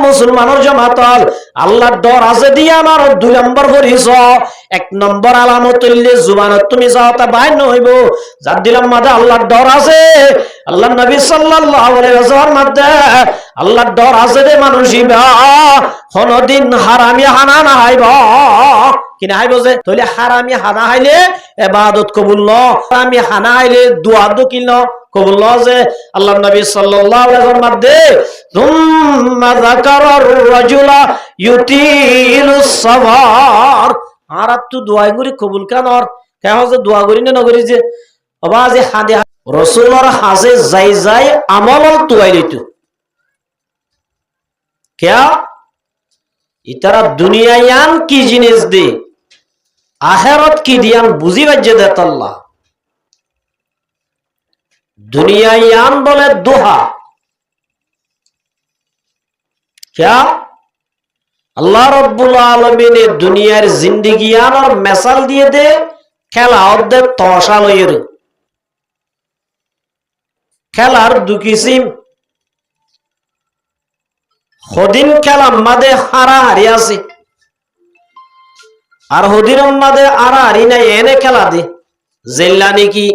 মুসলমানের জামাতল আল্লাহর ডর আছে দিয়া আমার 2 নম্বর পরিস 1 নম্বর আলামত হইলে জুবানত তুমি যাওতা বাইর হইব যার দিলাম মাঝে আল্লাহর ডর আছে আল্লাহর নবী সাল্লাল্লাহু আলাইহি ওয়াসাল্লাম মধ্যে আল্লাহর ডর আছে রে মানুষিবা কোনদিন হারামি হানা না হইব কিনা হইব যে তাহলে হারামি হানা হইলে ইবাদত কবুল ন হারামি হানা হইলে দোয়া দকিল ন কবুল ন যে আল্লাহর নবী সাল্লাল্লাহু আলাইহি ওয়াসাল্লাম মধ্যে সুম্মা যাকারার রাজুলা ইউতিলুস সাবার আর তো দোয়া করি কবুল কানর কেন যে দোয়া করি না নগরি যে বাবা যে হাদে রাসূলের হাজে যাই যাই আমল তুয়াই দিত क्या इतरा दुनियायान की जिनिस दे आखिरत की दियान बुझी बज्जे देत अल्लाह दुनियायान बोले दुहा क्या अल्लाह रब्बुल आलमीन ने दुनियार जिंदगियान और मिसाल दिए दे खेला और दे तोशा लयर खेलार दु किसिम হদিন খেলাম মাদে হারাহারি আছে আর হদির মাদে হারাহারি নাই এনে খেলা দে জেল্লা নাকি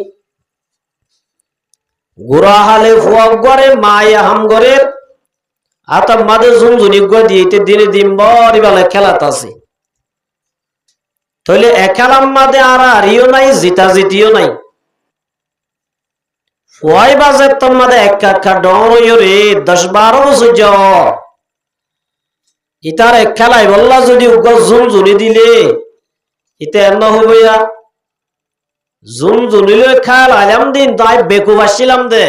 গুড়া হালে ফুয়া গরে মায়া হাম গরে আতা মাদে ঝুনঝুনি গো দিতে দিনে দিন বড়ি বেলা খেলাত আছে তাহলে এ খেলাম মাদে হারাহারিও নাই জিতা জিতিও নাই ফুয়াই বাজে তোমাদের এক কাকা ডর রে 10-12 বছর যাও ইতার এক খেলাই বললা যদি ঝুনঝুনি দিলে ইতে এমন হইয়া ঝুনঝুনিলে খেল আলাম দিন তাই বেকুব আসছিলাম দে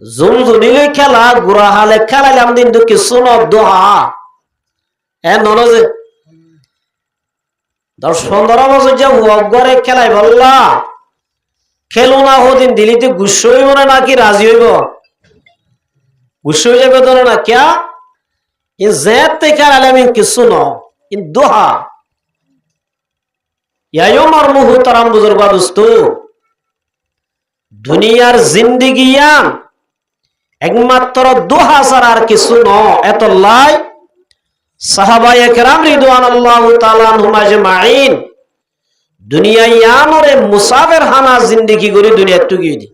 ঝুনঝুনিলে খেলা গুড়া হালে খেলাইলাম দিন তো কিছু ন দোহা এ নন যে 10-15 বছর যে ঘরে খেলাই বললা খেলো না হদিন দিলিতে গুস্স হইব না নাকি রাজি হইব গুস্স হয়ে যাবে ধরে না ক্যা इन ज़ैत ते क्या आलम इन किस्सुनो इन दुहा यायों और मुहतरम बुजुर्गा दोस्तों दुनियार जिंदगियां एकमात्र दुहा सरार किस्सुनो एतो लाई साहबाए किराम रिदवानुल्लाहि ताआला अन्हुम अजमाइन दुनिया यान और मुसाफिर हाना जिंदगी गुरी दुनिया तुगी दी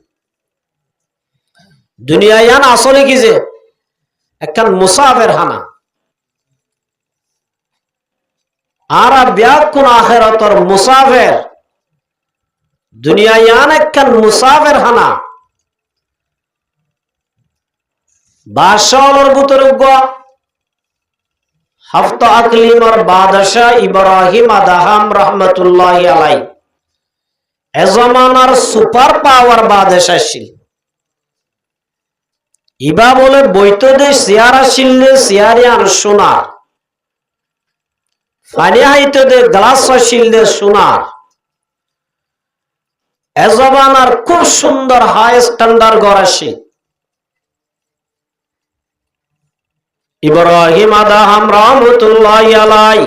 दुनिया यान আসলে কি যে একখান মুসাফির হানা আর ব্যাকুন আখিরাতর মুসাফির দুনিয়া ইয়ান একখান মুসাফির হানা বাদশাহর ভিতরে গো হাফতা আকলিমর বাদশাহ ইব্রাহিম আদহাম রাহমাতুল্লাহি আলাই এ জামানার সুপার পাওয়ার বাদশাহ ছিল ইবা বলে বইতো দে সিয়ারা শিললে সিয়ারি আর সোনা পানি হাইতো দে গ্লাস শিললে সোনা এ জামানার খুব সুন্দর হাই স্ট্যান্ডার্ড গড়াশি ইব্রাহিম আদহাম রাহমাতুল্লাহি আলাই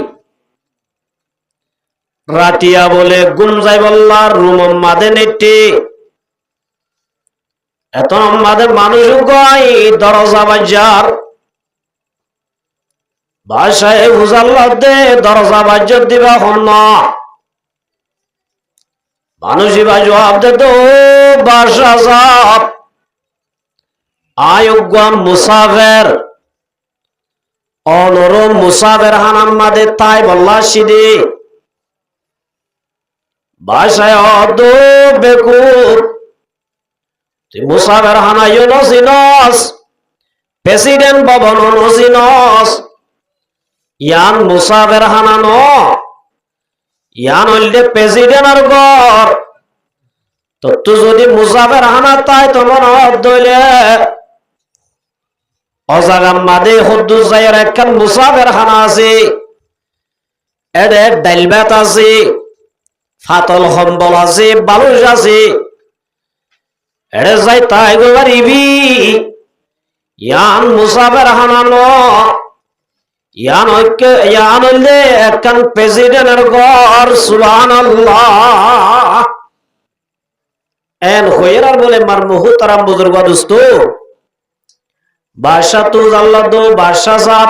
রাতিয়া বলে গুমজাই বল্লার রুম মাদে নেটে এত আমাদের মানুষ গাই দরজা বাজার বাসায় বুঝাল্লাহ দে দরজা বাজার দিবা হন না মানুষই বা জবাব দে তো বাসা যাব আয়োগ্য মুসাফের অনর মুসাফের হানাম মাদে তাই বল্লা সিদে বাসায় অদ বেকুব মুসাফির হানা ইউনস প্রেসিডেন্ট ভবন নসিনস ইয়ান মুসাফির হানা ন ইয়ান হইলে প্রেসিডেন্টের ঘর তো তুই যদি মুসাফির হানা তাই তোমার দইলে অজাগাম মাদে হদ্দু যাইয়ের একখান মুসাফির হানা আছে এডে ডাইল ভাত আছে ফাতল সম্বল আছে বালুস আছে এড়ে যাই তাই গোবারিবি ইয়ান মুসাফির হানানো ইয়ান ঐক্য ইয়ান হইলে একখান প্রেসিডেন্টের ঘর সুবহানাল্লাহ এন হইরার বলে মার মুহতারাম বুজুর্গ দোস্ত বাদশা তো আল্লাহ দো বাদশা সাপ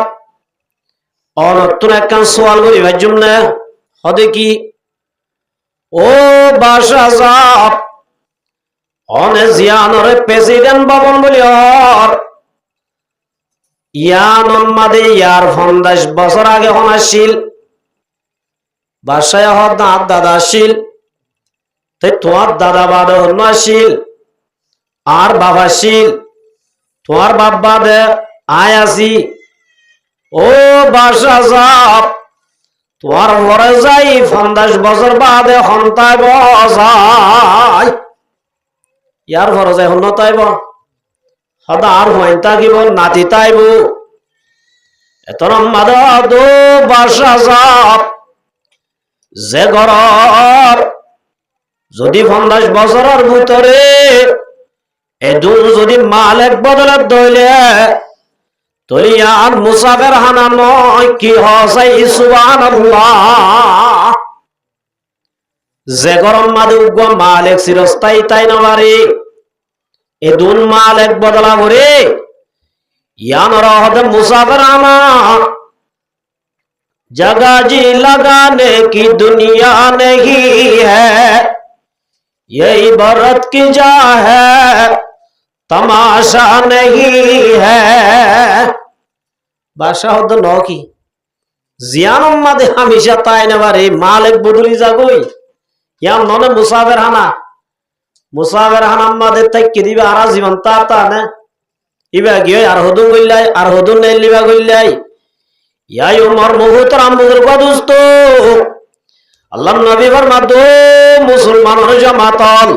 অনতুন একখান সোয়াল করি ভাইজুম না হদে কি ও বাদশা সাপ অনে জিয়ানরে প্রেসিডেন্ট ভবন বলি অর ইয়ান মাদে ইয়ার 50 বছর আগে হনাশীল বাদশায় হদ দাঁত দাদাশীল তাই তোমার দাদা বাদে হন্যাশীল আর বাবাশীল তোমার বাপ বাদে আয় আসি ও বাদশা সাপ তোমার মরে যাই 50 বছর বাদে হন্তাইব যাই ইয়ার ঘর যায় হন্য তাইব সদা আর হইন থাকিব নাতি তাইব এতন মাদা দো বাদশা সাপ যে ঘর যদি 50 বছরের ভিতরে এদুন যদি মালিক বদলত দইলে তলিয়ান মুসাফের হানা নয় কি হসাই সুবহানাল্লাহ যে গরম মাদে উগ্র মালিক চিরস্থায়ী তাই না পারে এদুন মালিক বদলা করে ইয়ান রহদ মুসাফির আনা जगह जी लगाने की दुनिया नहीं है यही भरत की जा है तमाशा नहीं है बादशाह हद न की जियानम मादे हमेशा ताई ना बारे मालिक बदली जागोई या नने मुसाफिर हाना मादे तक की दिबे आरा जीवन ताता ने इबे गियो यार हदुन ने लिबा गइलाई याय उमर मुहतरम बुजुर्ग दोस्तो अल्लाह नबी फरमा दो मुसलमानों जमातल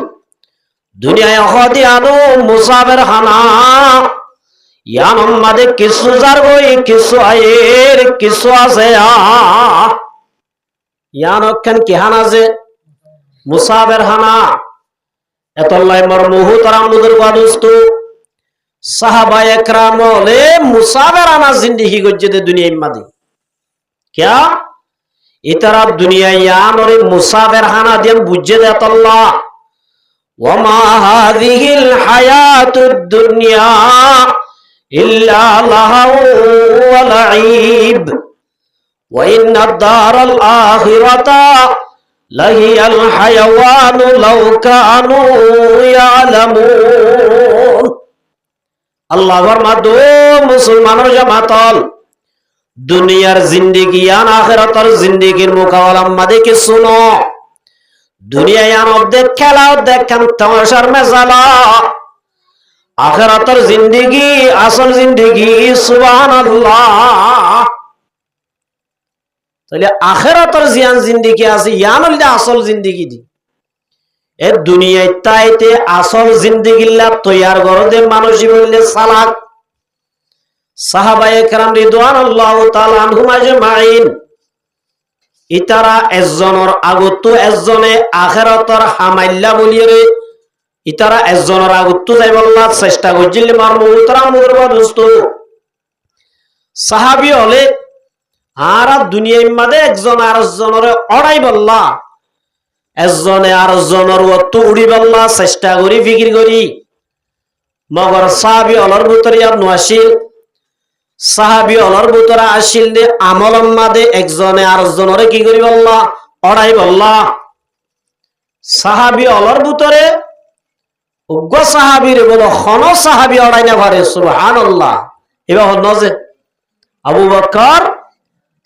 दुनिया हदी आनो मुसाफिर खाना यान मादे किस्सु जार गई किस्सु आयर किस्सु आसे यान अखन की हाना जे मुसाफिर खाना एतल्लाह मर मुहतरम बुजुर्ग दोस्तो साहबा एकराम ले मुसाफिर आना जिंदगी गुजरे दुनिया में क्या इतरा दुनिया यान और मुसाफिर आना दिन बुझे देता अल्लाह वमा हादिहिल हयातुद दुनिया इल्ला लहउ व लईब व इन्ना दारल आखिरता लहियल हयवानु लौ कानू यालमून अल्लाह फरमा दो मुसलमानों जमातल दुनियार जिंदगी यान आखिरतर जिंदगीर मुकाबला मादे के सुनो दुनिया यान देख खेला देखें तमाशार मजाला आखिरतर जिंदगी असल जिंदगी सुबहानाल्लाह তাহলে আখিরাতের জিয়ান জিন্দেগি আছে ইয়ান হইলে আসল জিন্দেগি দি এ দুনিয়ায় তাইতে আসল জিন্দেগিল্লা তৈয়ার করতে মানুষ হইলে সালাক সাহাবায়ে কেরাম রিদওয়ানুল্লাহ তাআলা আনহুম আজমাইন ইতারা একজনের আগত একজনে আখিরাতের হামাইল্লা বলিরে ইতারা একজনের আগত যাইবল্লাহ চেষ্টা করছিল মার মুহতারাম মুরবা দোস্ত সাহাবী হলে আর দুনিয়ার মধ্যে একজন আরেকজনের অড়াই বল্লা একজনে আরেকজনের অত উড়ি বল্লা চেষ্টা করি ফিকির করি মগর সাহাবী অলর ভিতরে আর নয়াশিল সাহাবী অলর ভিতরে আসিল দে আমলর মধ্যে একজনে আরেকজনের কি করি বল্লা অড়াই বল্লা সাহাবী অলর ভিতরে উগ্র সাহাবীর বলো খন সাহাবী অড়াই না পারে সুবহানাল্লাহ এবার হল যে আবু বকর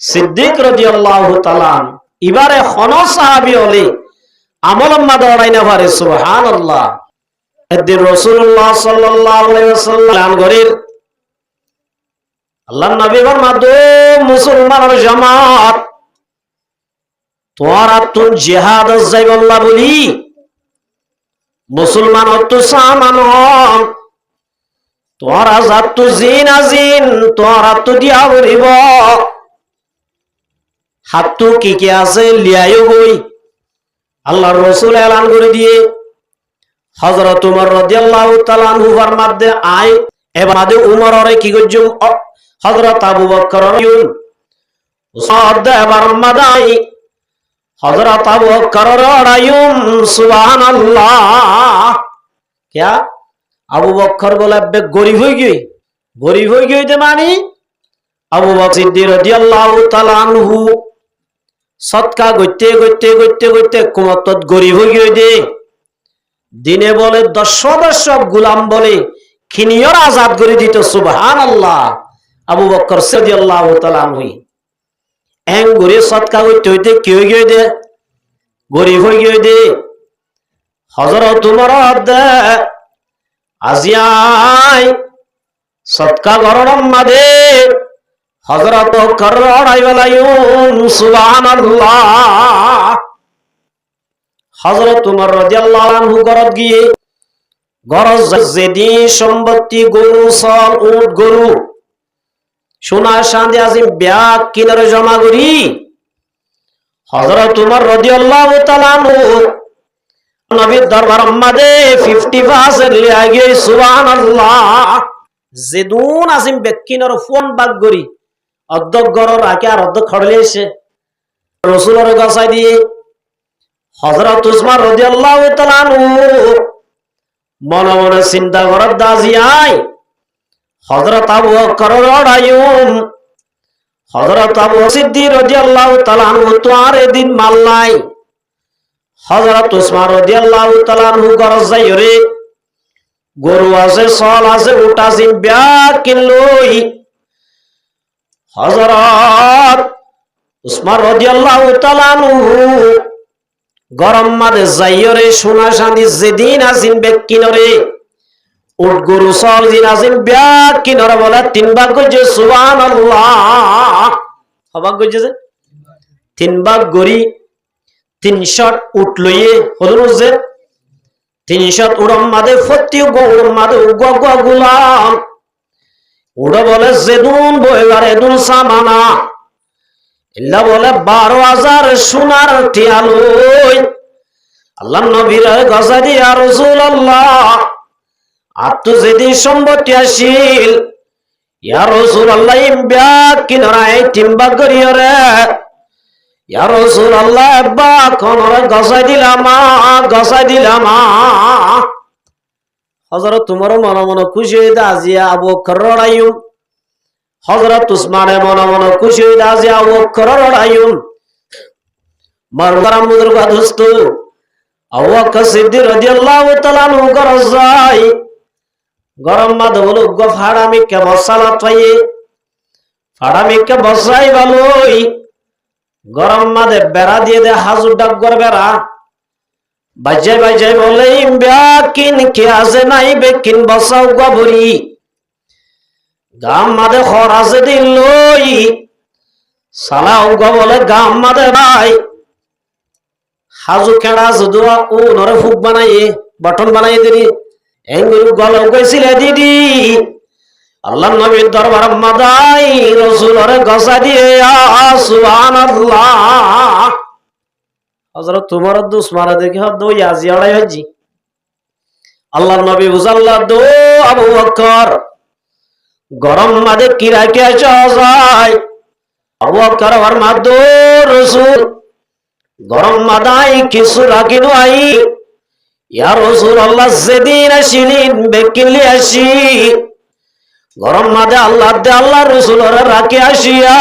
সিদ্দিক রাদিয়াল্লাহু তাআলা ইবারে খন সাহাবী হলে আমলম মাদে অড়াই না পারে সুবহানাল্লাহ এদিন রাসূলুল্লাহ সাল্লাল্লাহু আলাইহি ওয়াসাল্লাম গরির আল্লাহর নবী ফরমাদো মুসলমানের জামাত তোরা তুন জিহাদ যাইবল্লাহ বলি মুসলমান তো সামান তোরা জাত তো জিন আজিন তোরা তো দিয়া বলিব হাতু কি কি আছে লিয়াইও গই আল্লাহর রাসূল এলান করে দিয়ে হযরত উমর রাদিয়াল্লাহু তাআলা আনহু ফরমাত দে আয় এবাদে উমর আরে কি গজুম হযরত আবু বকর ইউন উসাদ এবার মাদাই হযরত আবু বকর রায়ুম সুবহানাল্লাহ क्या আবু বকর বলে বে গরিব হই গই গরিব হয়ে গিয়ে মানি আবু বকর সিদ্দিক রাদিয়াল্লাহু তাআলা আনহু সদকা করতে করতে করতে করতে কুমতত গরিব হয়ে গিয়ে দে দিনে বলে 10 গোলাম বলে খিনিয়র আজাদ করে দিত সুবহানাল্লাহ। আবু বকর রাদিয়াল্লাহু তাআলা আনহু এং গরি সদকা করতে হইতে কি হয়ে গিয়ে দে গরিব হয়ে গিয়ে দে হযরত উমর দে আজিয়াই সদকা গরম মাদে হযরত কররাই বলায়ুন সুবহানাল্লাহ। হযরত উমর রাদিয়াল্লাহু আনহু গরত গিয়ে গরজ জেদি সম্পত্তি গরু সল উট গরু সোনা চাঁদি আজিম ব্যাগ কিনারে জমা করি হযরত উমর রাদিয়াল্লাহু তাআলা আনহু নবীর দরবার মাদে 50% লিয়া গিয়ে সুবহানাল্লাহ। জেদুন আজিম ব্যাগ কিনারে ফোন বাগ করি অর্ধক গড় রাখে আর অর্ধক খড়লে এসে রসুলের গছাই দিয়ে হযরত উসমান রাদিয়াল্লাহু তাআলা আনহু মনে মনে চিন্তা করার দাজিয়াই হযরত আবু বকর রায়ুম হযরত আবু সিদ্দিক রাদিয়াল্লাহু তাআলা আনহু তো আর এদিন মাল নাই হযরত উসমান রাদিয়াল্লাহু তাআলা আনহু গরজ যাই রে গরু আছে সল আছে উট আছে ব্যাগ কিনলই হযরত উসমান রাদিয়াল্লাহু তাআলা আনহু গরম মাদে যাইরে সোনা চাঁদি যেদিন আসিন ব্যাগ কিনরে উট গরু সল দিন আসিন ব্যাগ কিনরে বলে 3 ভাগ কইছে সুবহানাল্লাহ। হবাক কইছে যে 3 ভাগ গরি 300 উট লইয়ে হলো যে 300 উড়ম মাদে ফতি গৌড়ম মাদে উগ গুলাম ওরা বলে যেদুন বইবার এদুন সামানা ইল্লা বলে 12,000 সোনার টিয়ালই আল্লাহ নবীর গজা দিয়া রাসূলুল্লাহ আত্ম যেদিন সম্পত্তি আসিল ইয়া রাসূলুল্লাহ ব্যাগ কিনরাই তিনবা করিও রে ইয়া রাসূলুল্লাহ আব্বা কোনরে গজাই দিলাম হযরত উমর মনে মনে খুশি হইতা আজিয়া আবু বকর রায়ুম হযরত উসমানে মনে মনে খুশি হইতা আজিয়া আবু বকর রায়ুম মারগারাম মুদর দোস্ত আবু বকর সিদ্দিক রাদিয়াল্লাহু তাআলা আনহু গরজাই গরম মাদ হলো গো ফাড়ামি কে মশলা পাইয়ে ফাড়ামি কে বসাই ভালোই গরম মাদে বেড়া দিয়ে দে হাজুর ডাক গর বেড়া বাজে বলে ব্যাকিন কে আছে নাই বেকিন বসাও গবরি গাম মাদে খরাসে দিন লই সালাও গো বলে গাম মাদে ভাই হাজু খেড়া দুয়া ও নরে ফুক বানাইয়ে বটন বানাইয়ে দিলি এঙ্গুর গলও কইছিলে দিদি আল্লাহ নবীর দরবার মাদাই রাসূলের গসা দিয়ে সুবহানাল্লাহ। হযরত উমর উসমান দেখে দো ইয়াজি আড়াই হাজি আল্লাহ নবী বুঝাল্লাহ দো আবু বকর গরম মাদে কিরা কে যায় আবু বকর আর মাদো রাসূল গরম মাদাই কিছু রাখিনো আই ইয়া রাসূলুল্লাহ যেদিন আসিলেন বেকিলি আসি গরম মাদে আল্লাহ রাসূলের রাখি আসিয়া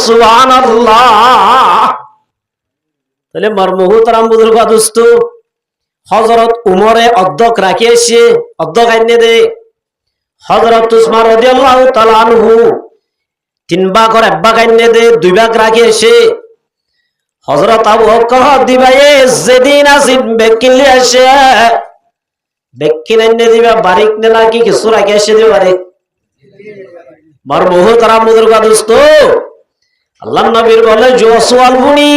সুবহানাল্লাহ। তাহলে মরমুহতারাম বুজুর্গ দোস্ত হযরত উমরে অধ্যক রাখি আসে অধ্যক আইনে দে হযরত উসমান রাদিয়াল্লাহু তাআলা আনহু 3 ভাগ করে 1 ভাগ আইনে দে 2 ভাগ রাখি আসে হযরত আবু বকর দিবায়ে যেদিন আসিন বেকিলি আসে বেকিন আইনে দিবা বারিক নে নাকি কিছু রাখি আসে দিবারে মরমুহতারাম বুজুর্গ দোস্ত আল্লাহ নবীর বলে জোসওয়াল বুনি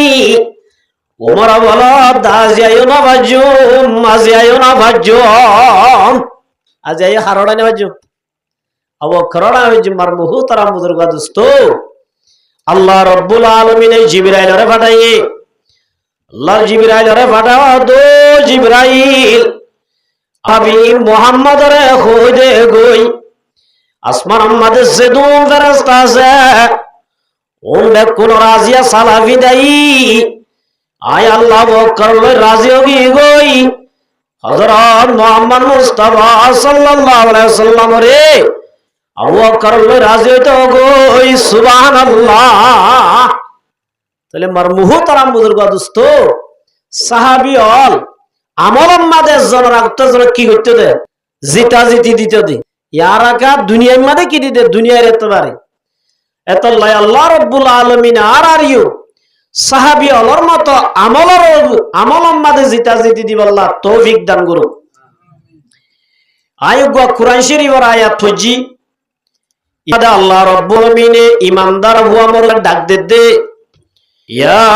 উমর বলো দাজিয়ায়ো না বাজুম আজিয়ায়ো না বাজুম আজিয়ায় হারড়া না বাজুম আবু বকররা হইছে মরমুহতারাম বুজুর্গ দোস্ত আল্লাহ রাব্বুল আলামিন এই জিবরাইলরে পাঠাইয়ে আল্লাহ জিবরাইলরে পাঠাও দো জিবরাইল আমি মুহাম্মদরে খুদে গই আসমান আমাদের যেদুন ফেরেশতা আছে ওমবে কোন রাজিয়া সালাফি দেই আয় আল্লাহ বকর রাজি হবি গই হযরত মুহাম্মদ মুস্তাফা সাল্লাল্লাহু আলাইহি ওয়াসাল্লাম রে আবু বকর রাজি হইতে গই সুবহানাল্লাহ। তাহলে মার মুহতারাম বুজুর্গ দোস্ত সাহাবী হল আমলম মাদে জনরাগত জন কি করতে দে জিতা জিতি দিতে দে ইয়ারাকা দুনিয়ার মাদে কি দিতে দুনিয়ার এতবারে এত লাই আল্লাহ রাব্বুল আলামিন আর ইউ সাহাবী হলর মতো আমলম মাদে জিতা জিতি দিব আল্লাহ তৌফিক দান করুন। আয়াত কুরআন শরীফের আয়াত হজি ইদা আল্লাহ রাব্বুল আলামিন ইমানদার হুয়া মোর ডাক দে ইয়া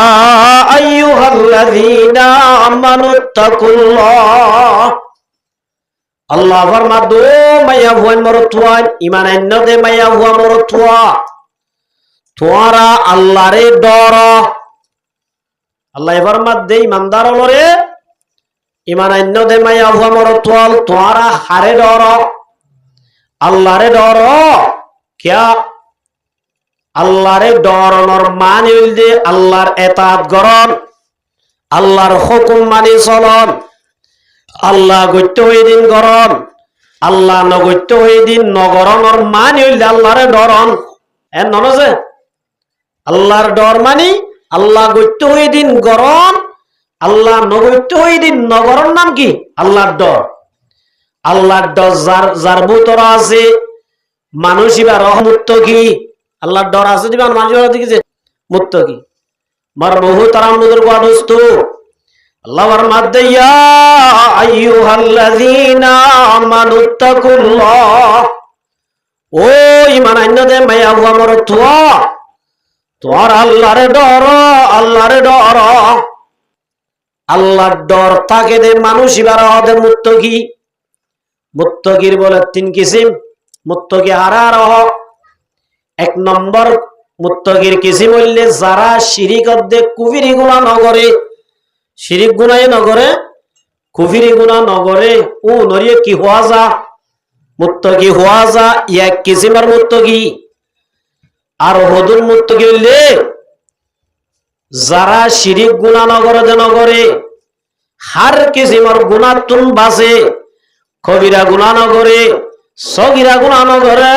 আইয়ুহাল্লাযীনা আমানুত্তাকুল্লাহ। আল্লাহ ফরমাদো মায়া হুয়া মোর তুয়া ঈমান আনন দে মায়া হুয়া মোর তুয়া তোরা আল্লাহরে ডর। আল্লাহ ফরমাদ দে ইমানদার লরে ঈমান আনন দে মায়া হুয়া মোর তুয়া তোরা হারে ডর আল্লাহরে ডর। क्या আল্লাহরে ডরনর মানে হইলে আল্লাহর এতাত করন আল্লাহর হুকুম মানি চলন আল্লাহ গত্য হই দিন করন আল্লাহ নগত্য হই দিন নগরনর মানে হইলে আল্লাহরে ডরন এর ননজে আল্লাহর ডর মানি আল্লাহ গত্য হই দিন গরন আল্লাহ নগত্য হই দিন নগরন নাম কি আল্লাহর ডর। আল্লাহর ডর যার ভিতর আছে মানুষ ইবা মুত্তাকি আল্লাহর ডর আছে দিবা মানুষের দিকে যে মুত্তাকি মার মুহতারাম বুজুর্গ দোস্ত আল্লাহ ফরমাতে ইয়া আইয়ুহাল্লাযীনা আমানুত্তাকুল্লাহ। ও ঈমান আনতে মায়া হুয়া মোর তুয়া তোর আল্লাহরে ডর আল্লাহরে ডর। আল্লাহর ডর থাকে দে মানুষ ইবা রহদে মুত্তাকি। মুত্তাকির বলে তিন কিসিম মুত্তাকি হারার এক নম্বর মুত্তাকির কিসিম হইলে যারা শিরিক অর্ধে কুফরি গুনাহ নগরে শিরিক গুনাহ নগরে কুফরি গুনাহ নগরে ও নরিয়ে কি হওয়া যা মুত্তাকি হওয়া যা এক কিসিমের মুত্তাকি। আর হদুল মুত্তাকি হইলে যারা শিরিক গুনাহ নগরে হার কিসিমের গুনাহ তুন বাসে কবিরা গুনাহ নগরে সগিরা গুনাহ নগরে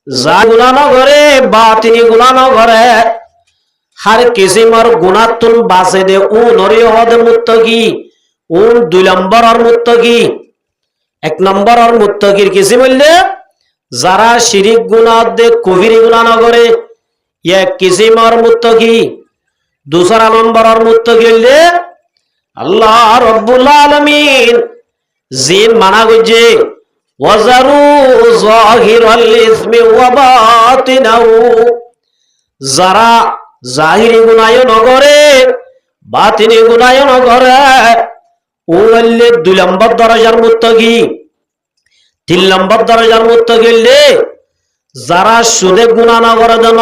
যা গুনাহ নগরে বাতিনি গুনাহ নগরে হার কিসিমর গুনাহ তুন বাসে দে ও নরি হদ মুত্তাকি ও দুই নম্বরের মুত্তাকি। এক নম্বরের মুত্তাকির কিসিম হইলে যারা শিরিক গুনাহ দে কবিরা গুনাহ নগরে এক কিসিমর মুত্তাকি। দুসরা নম্বরের মুত্তাকি হইলে আল্লাহ রাব্বুল আলামিন জিন মানা গজে ওয়াজারু যাহিরাল ইসমি ওয়া বাতিনাহু যারা জাহিরি গুনাহ নগরে বাতিনি গুনাহ নগরে ওলে দুই নম্বর দরজার মুত্তাকি। তিন নম্বর দরজার মুত্তাকি হইলে যারা সুদে গুনাহ নগরে দেন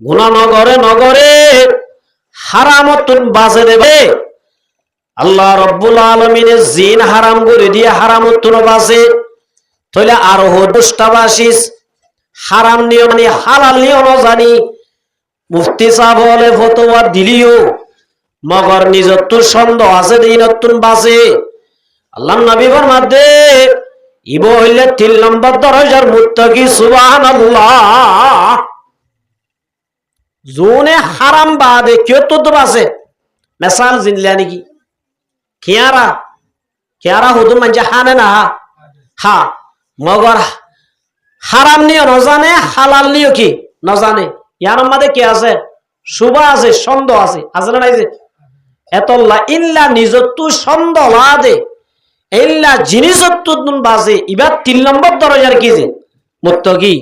গুনাহ নগরে হারামতুন বাজে দেবে আল্লাহ রাব্বুল আলামিন জিন হারাম করে দিয়ে হারামতুন বাজে তাহলে আর হদুষ্টাবাসিস হারাম নিয়ম মানে হালাল নিয়ম জানি মুফতি সাহেব বলে ফতোয়া দিলিও মগর নিজত্ব সন্দেহ আছে দিনতুন বাজে আল্লাহর নবী ফরমাতে ইব হইলে 3 নম্বর দরজার মুত্তাকি সুবহানাল্লাহ। জোনে হারাম বাদে কেউ তো বাজে মিসাল জিনলা নাকি খেয়ারা হুদুর মানে হানে না হা মগর হারাম নিও নজানে হালাল নিও কি নজানে ইয়ার মধ্যে কি আছে শুভা আছে সন্দেহ আছে আছে না নাই যে এতল্লা ইল্লা নিজত্তু সন্দেহ লাদে ইল্লা জিনিসত্তু বাজে এবার 3 নম্বর দরজার কি যে মুত্তাকি।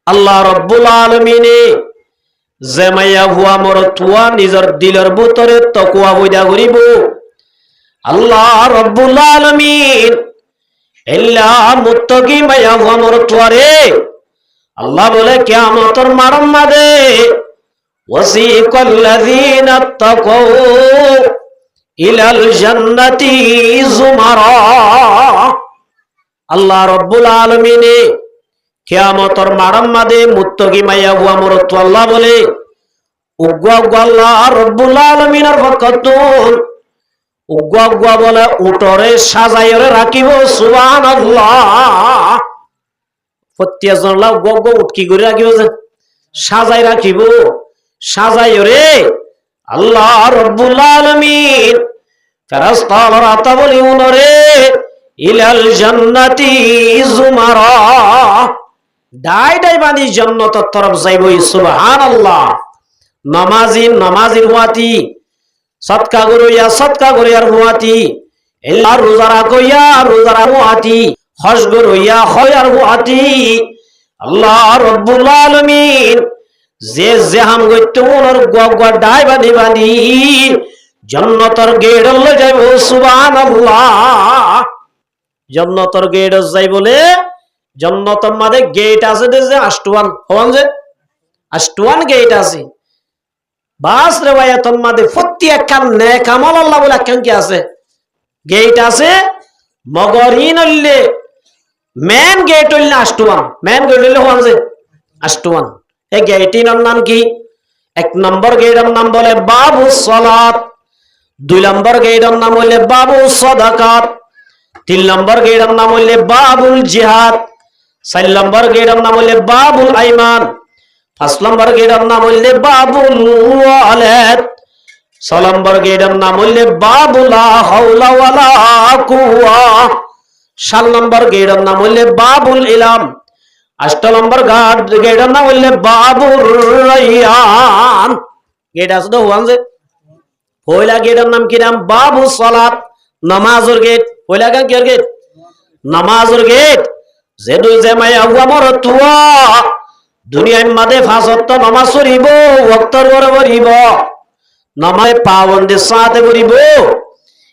আল্লাহ রাব্বুল আলামিন জামাইয়া হুয়া মোর তুয়া নিজের দিলের ভিতরে তাকওয়া বইদা করিব আল্লাহ রাব্বুল আলামিন ইল্লা মুত্তাকি মায়া হুয়া মোর তুয়ারে আল্লাহ বলে কিয়ামতের মারম মাদে ওয়াসিকাল্লাযীনা তাকাউ ইলাল জান্নাতি যুমারা। আল্লাহ রাব্বুল আলামিন কিয়ামতের মারম মাদে মুত্তাকি মায়া হুয়া মোর তু আল্লাহ বলে উগ্গা আল্লাহ রাব্বুল আলামিনের পক্ষতুন উগ্গা বলে উটরে সাজাইরে রাখিব সুবহানাল্লাহ। প্রত্যেকজন লাভ গগ উটকি করে রাখিব যে সাজাই রাখিব সাজাই রে আল্লাহ রব্বুল আলামিন ফেরেশতারা তা বলি উনরে ইলাল জান্নাতি জুমারা ডাই ডাই বানি জান্নাতের তরফ যাইব সুবহানাল্লাহ নামাজির হুয়াতি সদকা করিয়ার হুয়াতি আল্লাহ রোজারা কইয়া রোজারা হুয়াতি হজ করিয়া হয়ার হুয়াতি আল্লাহ রব্বুল আলামিন যে জাহাম গইতে ওনার গগা ডাই বানি বানি জান্নাতের গেট লই যাইব সুবহানাল্লাহ জান্নাতের গেট যাই বলে জান্নাতের মাঝে গেট আছে যে আষ্টওয়ান হন যে আষ্টওয়ান গেট আছে বাস রে ভাই তোর মাঝে প্রত্যেকটা নেক আমল আল্লাহ বলে কেন কি আছে গেট আছে মগরিন হইলে মেন গেট হইলে আষ্টওয়ান মেন গেট হইলে হন যে আষ্টওয়ান এই গেটির নাম কি এক নম্বর গেটের নাম বলে বাবু সালাত দুই নম্বর গেটের নাম হইলে বাবু সাদাকাত তিন নম্বর গেটের নাম হইলে বাবুল জিহাদ চার নম্বর গেটের নাম হইলে বাবুল আইমান পাঁচ নম্বর গেটের নাম হইলে বাবুল ওয়ালাদ ছয় নম্বর গেটের নাম হইলে বাবুল লা হাওলা ওয়ালা কুওয়া সাত নম্বর গেটের নাম হইলে বাবুল ইলাম আট নম্বর গেটের নাম হইলে বাবুর রাইয়ান গেট আছে তো ওয়ান যে পয়লা গেটের নাম কি নাম বাবু সালাত নামাজের গেট পয়লা কি গেট নামাজের গেট যে দুই যে মাই আগুয়া মর তুয়া দুনিয়ার মাঝে পাঁচ ওয়াক্ত নামাজ পড়িব ওয়াক্তর পরে পড়িব নামাজ পাবন্দের সাথে পড়িব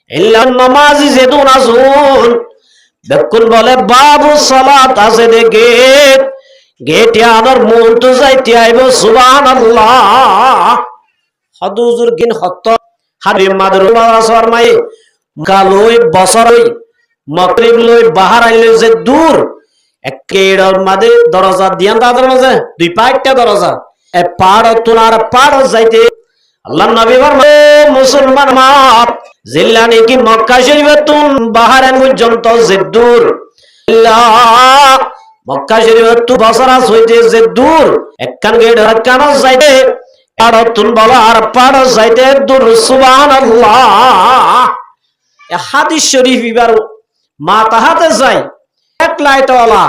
এল্লা নামাজি যে দুন আসুন দেখুন বলে বাবু সালাত আছে দে গেট গেটে আমার মন তো যাইতে আইব সুবহানাল্লাহ হদুজুর গিন হত্ত হারি মাদরুল্লাহ মাই কালই বছরই মাগরিব লই বাহার আইলে যে দূর একের মাঝে দরজা দিয়ান তাদের মাঝে দুই পাঁচটা দরজা এ পাড় তোলার পাড় যাইতে আল্লাহ নবী ফরমায় মুসলমান মাত জিল্লানি কি মক্কা শরীফে তুন বাহারান পর্যন্ত যে দূর মক্কা শরীফে তু বছরা হইতে যে দূর একখান গেট একখান যাইতে পাড় তুন বলা আর পাড় যাইতে দূর সুবহানাল্লাহ এ হাদিস শরীফ এবার মাথা হাতে যায় এক লাইটওয়ালা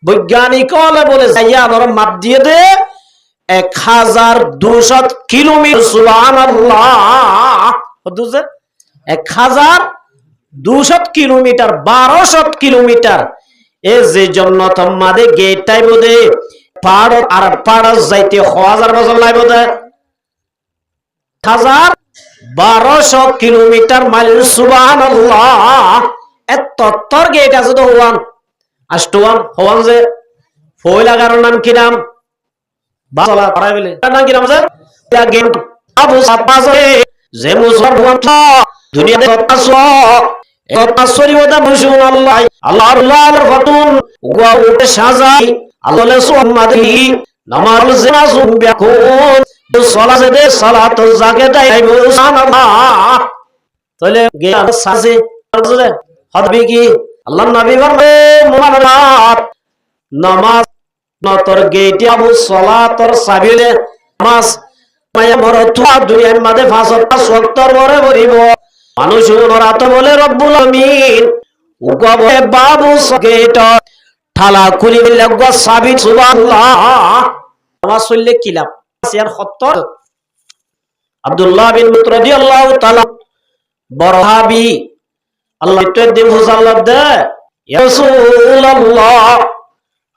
বৈজ্ঞানিক বলে যাইয়া ধর মাপ দিয়ে দে 1200 কিলোমিটার সুবহানাল্লাহ 1200 কিলোমিটার 1200 কিলোমিটার এ যে জান্নাত মাদে গেটটাই বদে পাড় আর পাড় যাইতে 1000 বছর লাগবে দে 1200 কিলোমিটার মাইল সুবহানাল্লাহ এত তর গেট আছে তো ওয়ান আষ্টওয়ান হওয়ান যে পয়লা গার নাম কি নাম বাসলা পড়াই বলে নাম কি নাম আছে গেট আবু সাপাজে যে মুসলমান দুনিয়াতে কতাসরি ওদা মুশুন আল্লাহ আল্লাহর ফাতুন ওয়া উঠে সাজাই আল্লাহ সুম্মাদি নামাজ জিনাসুম বিয়াকুন সালাতে দে সালাত জাকে দাই সুবহানাল্লাহ তাহলে গেট সাজে হদবি কি আল্লাহ নবী ফরমায় মুমিনাত নামাজ নতর গেটে আবু সালাতর সাবিলে নামাজ মায়া মরতু দুনিয়ার মাঝে ফাসতা সত্তর বরে বরিব মানুষ রাত বলে রব্বুল আমিন উগবে বাবু গেট ঠালা খুলি লাগা সাবি সুবহানাল্লাহ নামাজ পড়লে কি লাভ ইয়ার 70 আব্দুল্লাহ বিন মুত রাদিয়াল্লাহু তাআলা বরহাবি আল্লাহ দিন হুজাল্লাহ দে ইয়া রাসূলুল্লাহ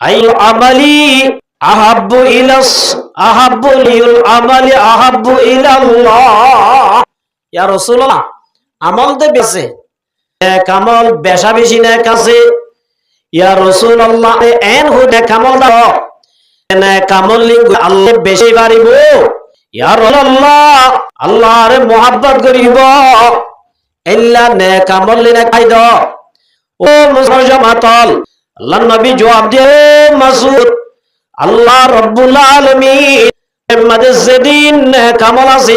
আইল আমালি আহাব্বু ইলাস আহাব্বু লিল আমালি আহাব্বু ইলাল্লাহ ইয়া রাসূলুল্লাহ আমল দে বেশি এক আমল বেশা বেশি না কাছে ইয়া রাসূলুল্লাহ এন হো দে আমল দাও না আমল লিঙ্গ আল্লাহ বেশি বাড়িব ইয়া রাসূলুল্লাহ আল্লাহরে মোহাব্বত করিব ইল্লা নেক আমল লিনা খাই দাও ও মুসলমাতল আল্লাহ নবী জবাব দিয়ে মাসউদ আল্লাহ রাব্বুল আলামিন মাদে যেদিন নেক আমল আছে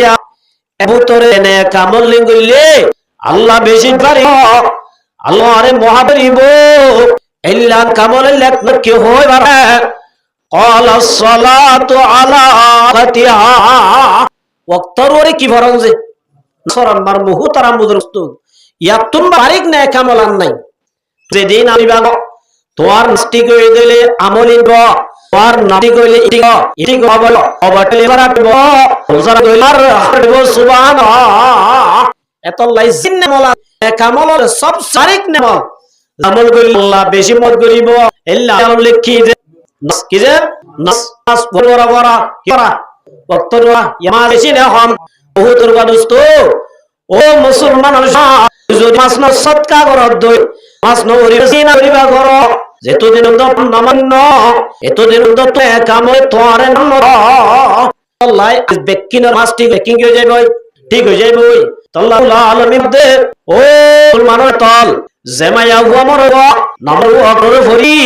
এবুতরে নেক আমল লিঙ্গলে আল্লাহ বেশি পারিব আল্লাহরে মহাবরিব ইল্লা কামলের লেখনা কি হয় বারে ক্বালা সালাতু আলা ওয়াক্তিহা ওয়াক্তর ওরে কি ফরজ যে সরান মার মুহতারাম বুজুর্গ ইয়াতুন বারিক না কামলান নাই যেদিন আমি বাগো তোর নষ্টি করে দিলে আমলিন ব তোর নষ্টি কইলে ইটি গবল অবটলে বারাতব রোজার দইলার হারব সুবহানাল্লাহ এত লাইজিন নেমলা কামলর সব সারিক নেম আমল কইলে আল্লাহ বেশি মত করিব ইল্লা লিখি যে নাস কি যে নাস বড় বড় কি করা বক্তরা ইয়ামা বেশি না হম বহুত দোস্ত ও মুসলমান যদি মাছ ন সৎকা করত দই মাছ ন ওরিবাসি না করিবা কর যেতদিন নামান্য এতদিন তো কামে তোরে নম আল্লাহ বেকিনের মাছ ঠিক বেকিং হয়ে যাবে ঠিক হয়ে যাবে আল্লাহুল আলামিন দে ও মুসলমানের তল জেমায়া হুয়া মরব নামু অকরে ফরি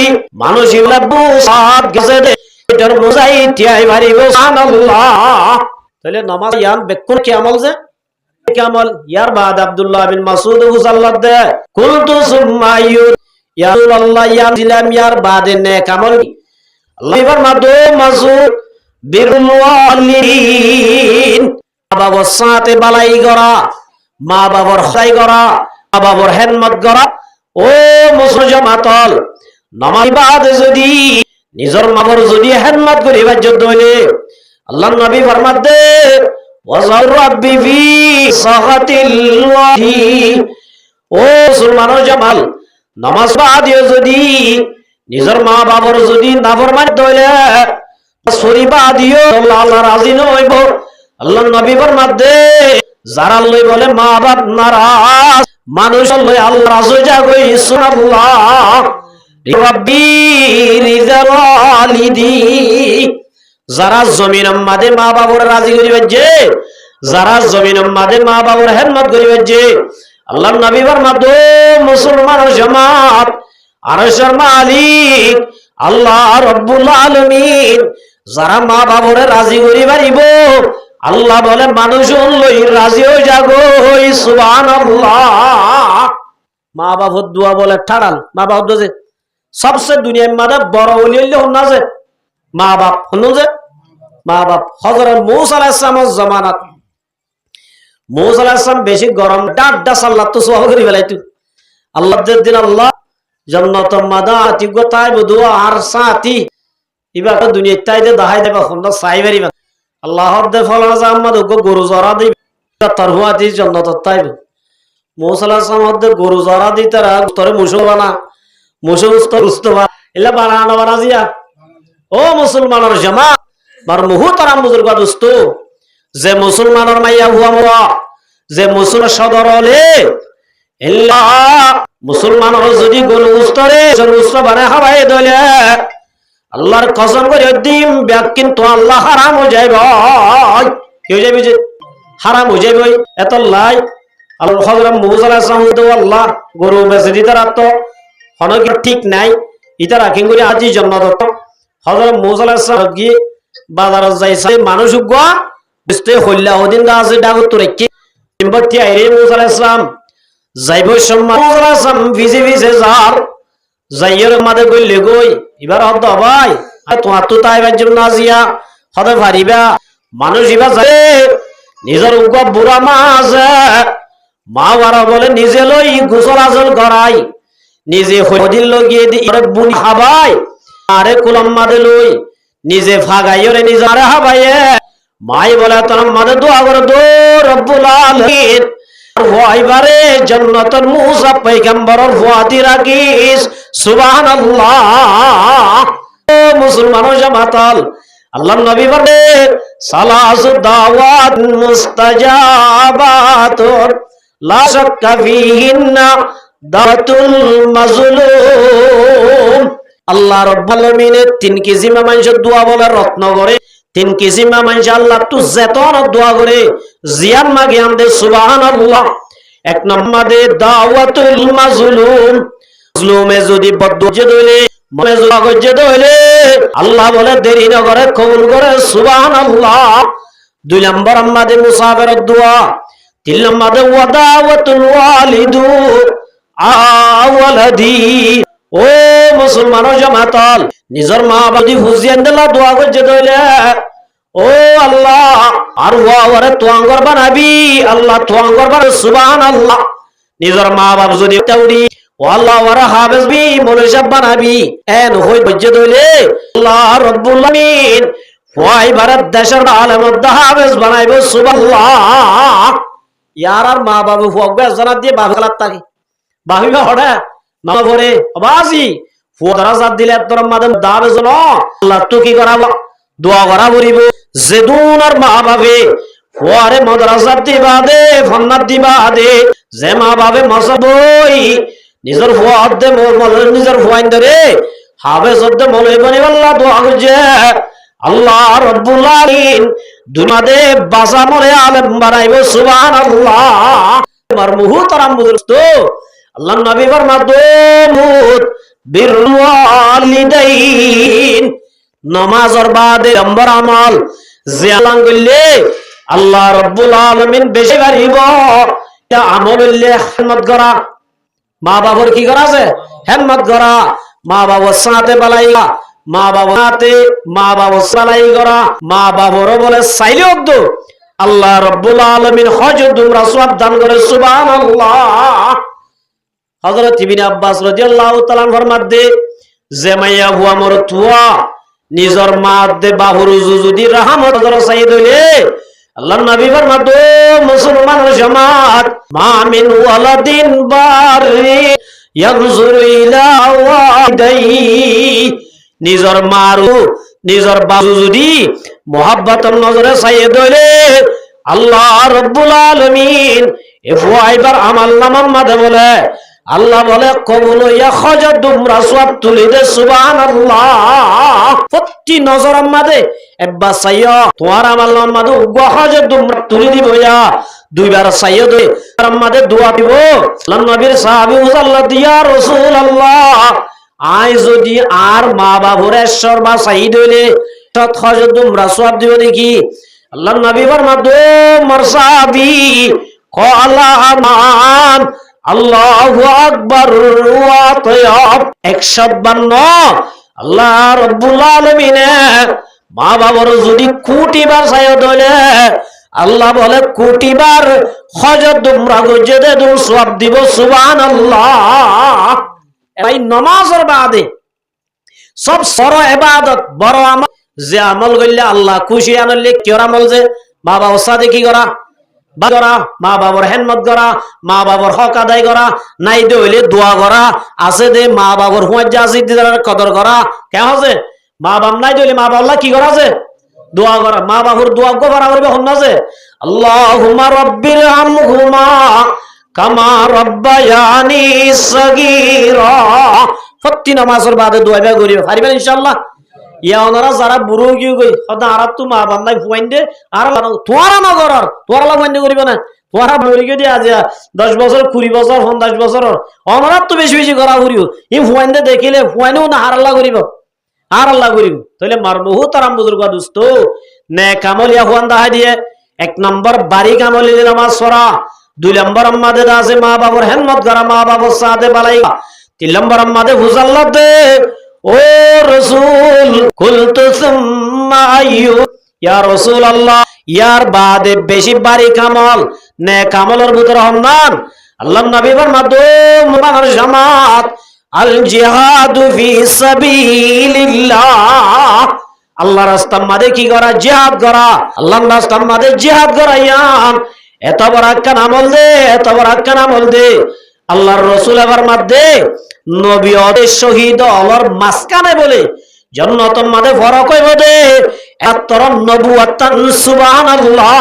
মানুষ ইলাবু সাত গেছে দে এটার বোঝাই তিয়াই মারিব সুবহানাল্লাহ তাহলে নামাজ ইয়ান বেকুন কি আমল যে আমল ইয়ার বাদ আব্দুল্লাহ বিন মাসউদ হুসাল্লাহ দে কুলতু সুমাইয়ু ইয়া রাসূলুল্লাহ ইয়া দিলাম ইয়ার বাদে নেক আমল আল্লাহ ফরমাদো মাসউদ বিরুল ওয়ালিদিন বাবার সাথে বালাই করা মা বাবার খাই করা মা বাবার খেদমত করা ও মুসলমান মাতল নামাজ বাদ যদি নিজর মা বাবার যদি খেদমত করিবার জন্য হইলে আল্লাহর নবী ফরমাত দে ওয়াজার রাব্বি ফি সাহাতিল ওয়াহি ও মুসলমানের জামাল নামাজ বাদিও যদি নিজের মা বাবার যদি নাফরমানি হইলে সরি বাদিও আল্লাহ রাজি নইব আল্লাহর নবী ফরমাত দে যারা লই বলে মা বাপ নারাজ মানুষ লই আল্লাহ রাজি যাগই সুবহানাল্লাহ রাব্বি রিজাল ওয়ালিদি যারা জমিন মাদে মা বাবার রাজি করিবে যে যারা জমিন মাদে মা বাবার খেদমত করিবে যে আল্লাহর নবী ফরমাত মুসলমান জামাত আরশের মালিক আল্লাহ রাব্বুল আলামিন যারা মা বাবার রাজি করি পারিব আল্লাহ বলে মানুষ লই রাজি হয়ে যাগো সুবহানাল্লাহ মা বাবার দোয়া বলে ঠাড়াল মা বাবার দোয়া যে সবচেয়ে দুনিয়ার মাদে বড় ওলি হইলে হন্না যে মা বাপ হলো যে মা বাপ হযরত মূসা আলাইহিস সালামের জামানাত মূসা আলাইহিস সালাম বেশি গরম ডাড্ডা সাল্লাত তো সওয়াব করি ফেলাইতো আল্লাহ দিন আল্লাহ জান্নাত মাদাতি গোতাই বদুয়া আর সাতি ইবা দুনিয়া তাইতে দাহাই দেবা হন্না সাইবারি আল্লাহ দে ফলা জাম্মাদ গো গরু জরা দি তারহুয়াতি জান্নাত তাইব মূসা আলাইহিস সালাম দে গরু জরা দি তারা তোরে মুশো বানা মুশো উস্তবা ইলা বানানো বানাজিয়া ও মুসলমানের জামাত মার মুহতারাম বুজুর্গ দোস্ত যে মুসলমানের মাইয়া হুয়া মোয়া যে মুসলমান সদর হলে ইল্লা মুসলমানের যদি কোন উস্তরে উস্ত বানায় হাবাই দলে আল্লাহর কসম করে দিম ব্যাক কিন্তু আল্লাহ হারাম হয়ে যাইব কেউ যাবে যে হারাম হয়ে যাইব এত লাই আল্লাহ হযরত মুসা আলাইহিস সালাম তো আল্লাহ গরু বেচে দিতে রাখতো হনকি ঠিক নাই ইতা রাখিং করে আজি জান্নাত হযরত মুসা আলাইহিস সালাম গিয়ে বাজারে যাইছে মানুষ গো বুঝতে হইলা ওদিন দা আছে ডাগত তো রেখে তিনবতি আইরে মুসা আলাইহিস সালাম যাইব সম্মান মুসা আলাইহিস সালাম ভিজে ভিজে যার যাইয়ের মাদে কইলে গই এবার হদ ভাই আর তোমার তো তাইবার জন্য আজিয়া হদে পারিবা মানুষ এবার যায় নিজের উগা বুড়া মা আছে মা বারা বলে নিজে লই গোসল আজল করাই নিজে হদিন লগিয়ে দি বুনি খাবাই আরে কুলাম মাদে লই নিজে ফাগাইরে নিজে আরে হাবাইয়ে মাই বলে তোর মাদে দোয়া করে দো রব্বুল আলামিন ওয়াইবারে জান্নাতুল মুসা পয়গম্বরের ওয়াদি রাখিস সুবহানাল্লাহ ও মুসলমান জামাতাল আল্লাহর নবী বলে সালাসু দাওয়াত মুস্তাজাবাতুর লা শাক্কা ফিহিন্না দাওয়াতুল মাজলুম আল্লাহ রাব্বুল আলামিনের 3 কেজি মানুষের দোয়া বলে রত্ন করে 3 কেজি মানুষ আল্লাহ তো যেতন দোয়া করে জিয়ান মাগে আমদে সুবহানাল্লাহ এক নম্বরে দাওয়াতুল মাজলুম মাজলুমে যদি বদজে দইলে মনে জগজে দইলে আল্লাহ বলে দেরি না করে কবুল করে সুবহানাল্লাহ 2 নম্বর আমাদের মুসাফিরের দোয়া 3 নম্বরে ওয়াদাওয়াতুল ওয়ালিদু আওয়ালাদি ও মুসলমানের জামাতল নিজের মা বাবা হুজিয়ান দিলা দোয়া করছে দইলে ও আল্লাহ আর ওয়ারে তোয়াঙ্গর বানাবি আল্লাহ তোয়াঙ্গর বানা সুবহানাল্লাহ নিজের মা বাবা যদি তাউরি ও আল্লাহ ওয়ারা হাফেজ বি মৌলভী সাহেব বানাবি এন হই বজ্জে দইলে আল্লাহ রব্বুল আমিন ওয়াই ভারত দেশের আলেম হাফেজ বানাইবো সুবহানাল্লাহ ইয়ার আর মা বাবা ফুয়াকবে জানাত দিয়ে বাবা গলাত তাকি বাহিবা হড়া মা ভরে বাজি ফুয়ারা জাত দিলে তোর মাদম দাবে জন আল্লাহ তো কি করাবো দোয়া করা বলিব যেদুন আর মা বাবে ফুয়ারে মাদ্রাসা দিবা দে ফন্নাত দিবা দে যে মা বাবে মসবই নিজের ফুয়াদ দে নিজের ফুয়াইন ধরে হাফেজ দে মলই বনি আল্লাহ দোয়া করছে আল্লাহ রব্বুল আলামিন দুনিয়াতে বাসা মরে আলেম বানাইবো সুবহানাল্লাহ আমার মুহতারাম বুজুর্গ আল্লাহ নবী ফরমাদুমুত বিরুল ওয়ালিদাইন নামাজের বাদে নম্বর আমল জিয়ালান করলে আল্লাহ রব্বুল আলামিন বেশি বাড়িব এটা আমল হইলে খেদমত করা মা বাবার কি করা আছে খেদমত করা মা বাবার সাথে বালাইয়া মা বাবাতে মা বাবা সালাই করা মা বাবারও বলে চাইলে তো আল্লাহ রব্বুল আলামিন হযরত তোমরা সওয়াব দান করে সুবহানাল্লাহ হযরত ইবনে আব্বাস রাদিয়াল্লাহু তাআলা ফরমাতে যে মাইয়া হুয়া মোর তুয়া নিজর মা দে বাহুর যদি রহমত ধর সাইদ হইলে আল্লাহর নবী ফরমাতো মুসলমানের জামাত মা মিন ওয়ালাদিন বারি ইয়ানজুরু ইলা ওয়ালিদাইহি নিজর মারু নিজর বাবু যদি মোহাব্বতের নজরে সাইদ হইলে আল্লাহ রব্বুল আলামিন এ ফুয়াইবার আমল নামার মাঝে বলে আল্লাহ বলে কবুল ইয়া খজা তোমরা সওয়াব তুলি দে সুবহানাল্লাহ প্রতি নজরের মাঝে একবা সাইয়া তোমার আমল নামার মাঝে উগা খজা তোমরা তুলি দিব ইয়া দুইবার সাইয়া দে তার মাঝে দোয়া দিব আল্লাহ নবীর সাহাবী আল্লাহ দিয়া রাসূলুল্লাহ আই যদি আর মা বাবার ঈশ্বর বা সাইদ হইলে তত খজা তোমরা সওয়াব দিব দেখি আল্লাহ নবী ফরমাতো মারসাবি ক্বালা আমান আল্লাহু আকবার ওয়া তায়াব 152 আল্লাহ রাব্বুল আলামিন মা বাবার যদি কোটিবার সাইয়দ হইলে আল্লাহ বলে কোটিবার হযরত তোমরা গজে দে দু সওয়াব দিব সুবহানাল্লাহ এই নামাজের বাদে সব সর ইবাদত বড় আমল যে আমল করলে আল্লাহ খুশি আনলে কি আমল যে মা বাবার সাথে কি করা করা মা বাবার খেদমত করা মা বাবার হক আদায় করা নাই দে হইলে দোয়া করা আছে দে মা বাবার হুঁয়াজ আছে কদর করা কেন আছে মা বাপ নাই দইলে মা বাবা কি করা আছে দোয়া করা মা বাবার দোয়া গো করা করবে হন আছে আল্লাহুম্মা রাব্বির হামহুমা কামা রাব্বায়ানি সাগীরা প্রতি নামাজের বাদে দোয়া বে করিবে পারিবেন ইনশাআল্লাহ ইয়া ওনারা যারা বুড়ো কি কই সদা আর তো মা বাপ নাই ফুয়াইন দে আর তোরা না করার তোরা লাগাইন করিবে না তোরা বলি কে দিয়া যা 10 বছর 20 বছর 50 বছর ওনারা তো বেশি বেশি করা করিও ই ফুয়াইন দে দেখিলে ফুয়াইনও না আর আল্লাহ করিব আর আল্লাহ করিব তাইলে মারবহু তারাম বুজুর্গ দোস্ত নেক আমল ইয়া হুয়ান দাহাই দিয়ে এক নম্বর বাড়ি আমল ইলে নামাজ পড়া দুই নম্বর আমাদের আছে মা বাবার খেদমত করা মা বাবার সাথে বালাইয়া তিন নম্বর আমাদের হুজাল্লাহ দে ও রাসূল কুলতু সুম্মা আইয়ু ইয়া রাসূলুল্লাহ ইয়ার বাদে বেশি বাড়ি কামল নেক আমলের ভিতর হন্নান আল্লাহর নবী ফরমাতো মুবারক জামাত আল জিহাদু ফি সাবিলিল্লাহ আল্লাহর রাস্তার মধ্যে কি করা জিহাদ করা আল্লাহর রাস্তার মধ্যে জিহাদ করা ইয়ান এত বড় একটা আমল দে এত বড় একটা আমল দে আল্লাহর রাসূল এবার মধ্যে নবী ওদের শহীদ হওয়ার মাসকানে বলে জান্নাতের মধ্যে ফরক হইব দে এতর নবুয়াত সুবহানাল্লাহ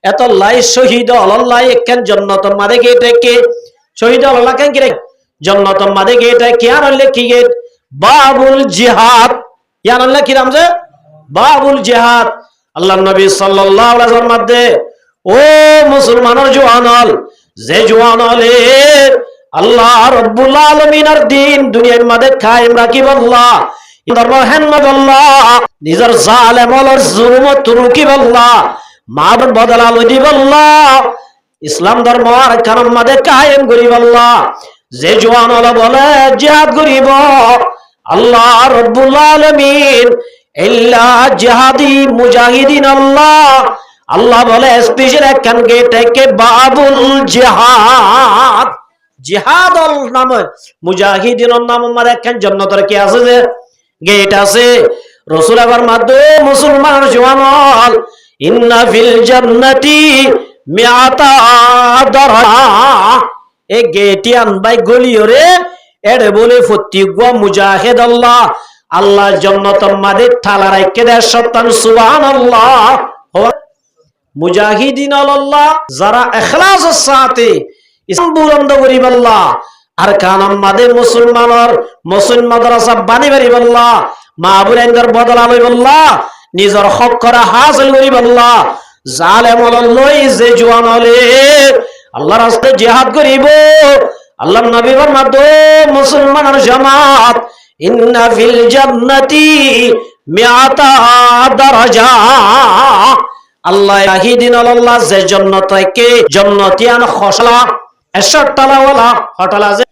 এত লাই শহীদ আল্লাহ একখান জান্নাতের মধ্যে গেটে কে শহীদ আল্লাহ কেন কি জান্নাতের মধ্যে গেটে কি আর হলে কি গেট বাবুল জিহাদ ইয়ান আল্লাহ কি নাম যে বাবুল জিহাদ আল্লাহর নবী সাল্লাল্লাহু আলাইহি ওয়াসাল্লাম মধ্যে ও মুসলমানের জওয়ানল যে জওয়ানলে আল্লাহ রব্বুল আলামিনের দিন দুনিয়ার মধ্যে কায়েম রাখিব আল্লাহ ধর্ম হেনমত আল্লাহ নিজের জালেম আর জুলুম তুরুকিব আল্লাহ মার বদলা লই দিব আল্লাহ ইসলাম ধর্ম আর কারণ মধ্যে কায়েম করিব আল্লাহ যে জওয়ান হলো বলে জিহাদ করিব আল্লাহ রাব্বুল আলামিন ইল্লা জিহাদি মুজাহিদিন আল্লাহ বলে স্পেশাল একখান গেট একে বাবুল জিহাদ জিহাদ নামে মুজাহিদিন নাম আমার একখান জান্নাতের কি আছে যে গেট আছে রাসূল আবার মাধ্যমে মুসলমান জওয়ান ইন্না ফিল জান্নাতি মিআতা দারজা এ গেটিয়ান বাই গলিওরে এড়ে বলে ফতিগুয়া মুজাহিদ আল্লাহ জান্নাতের মাঝে ঠালা রাখে দেয় সত্তান সুবহানাল্লাহ মুজাহিদিন আল্লাহ যারা ইখলাসের সাথে ইসলাম বুলন্দ করিব আল্লাহ আর কানাম মাঝে মুসলমানের মুসলিম মাদ্রাসা বানি করিব আল্লাহ মা বুলাইন্দর বদলা লইব আল্লাহ নিজের হক করা হাসিল করিব আল্লাহ জালেম লই যে জওয়ান হলে আল্লাহর রাস্তায় জিহাদ করিব আল্লাহর নবী ফরমাতো মুসলমানের জামাত ইন্না ফিল জান্নাতি মিআতা দারাজা আল্লাহ ইয়াহিদিন আল্লাহ যে জান্নাতকে জান্নাতিয়ান খসলা 61 তালাওয়ালা হটালা যে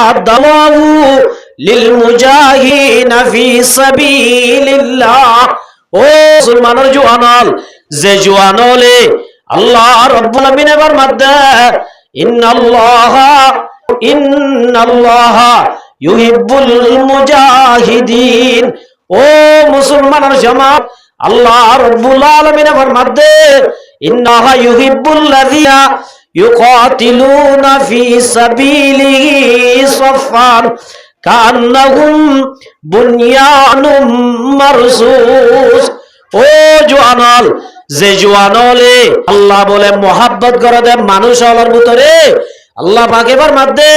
আদালু লিল মুজাহিদিন ফি সাবিলিল্লাহ ও মুসলমানের জওয়ান যে জওয়ান হলে আল্লাহ রাব্বুল আলামিন এবার মাদ্দা ইন্নাল্লাহা ইউহিব্বুল মুজাহিদিন ও মুসলমানের জামাত আল্লাহ রাব্বুল আলামিন এবার মাদ্দা ইন্নাহা ইউহিব্বুল লাযিনা ইউকাতিলুনা ফি সাবিলিহি সাফফান কান্নাহুম বুনয়ানুম মারসুস ও জওয়ান যে জওয়ান হলে আল্লাহ বলে মোহাব্বত করে দেয় মানুষ হলার ভিতরে আল্লাহ পাক এবার মাদ্দে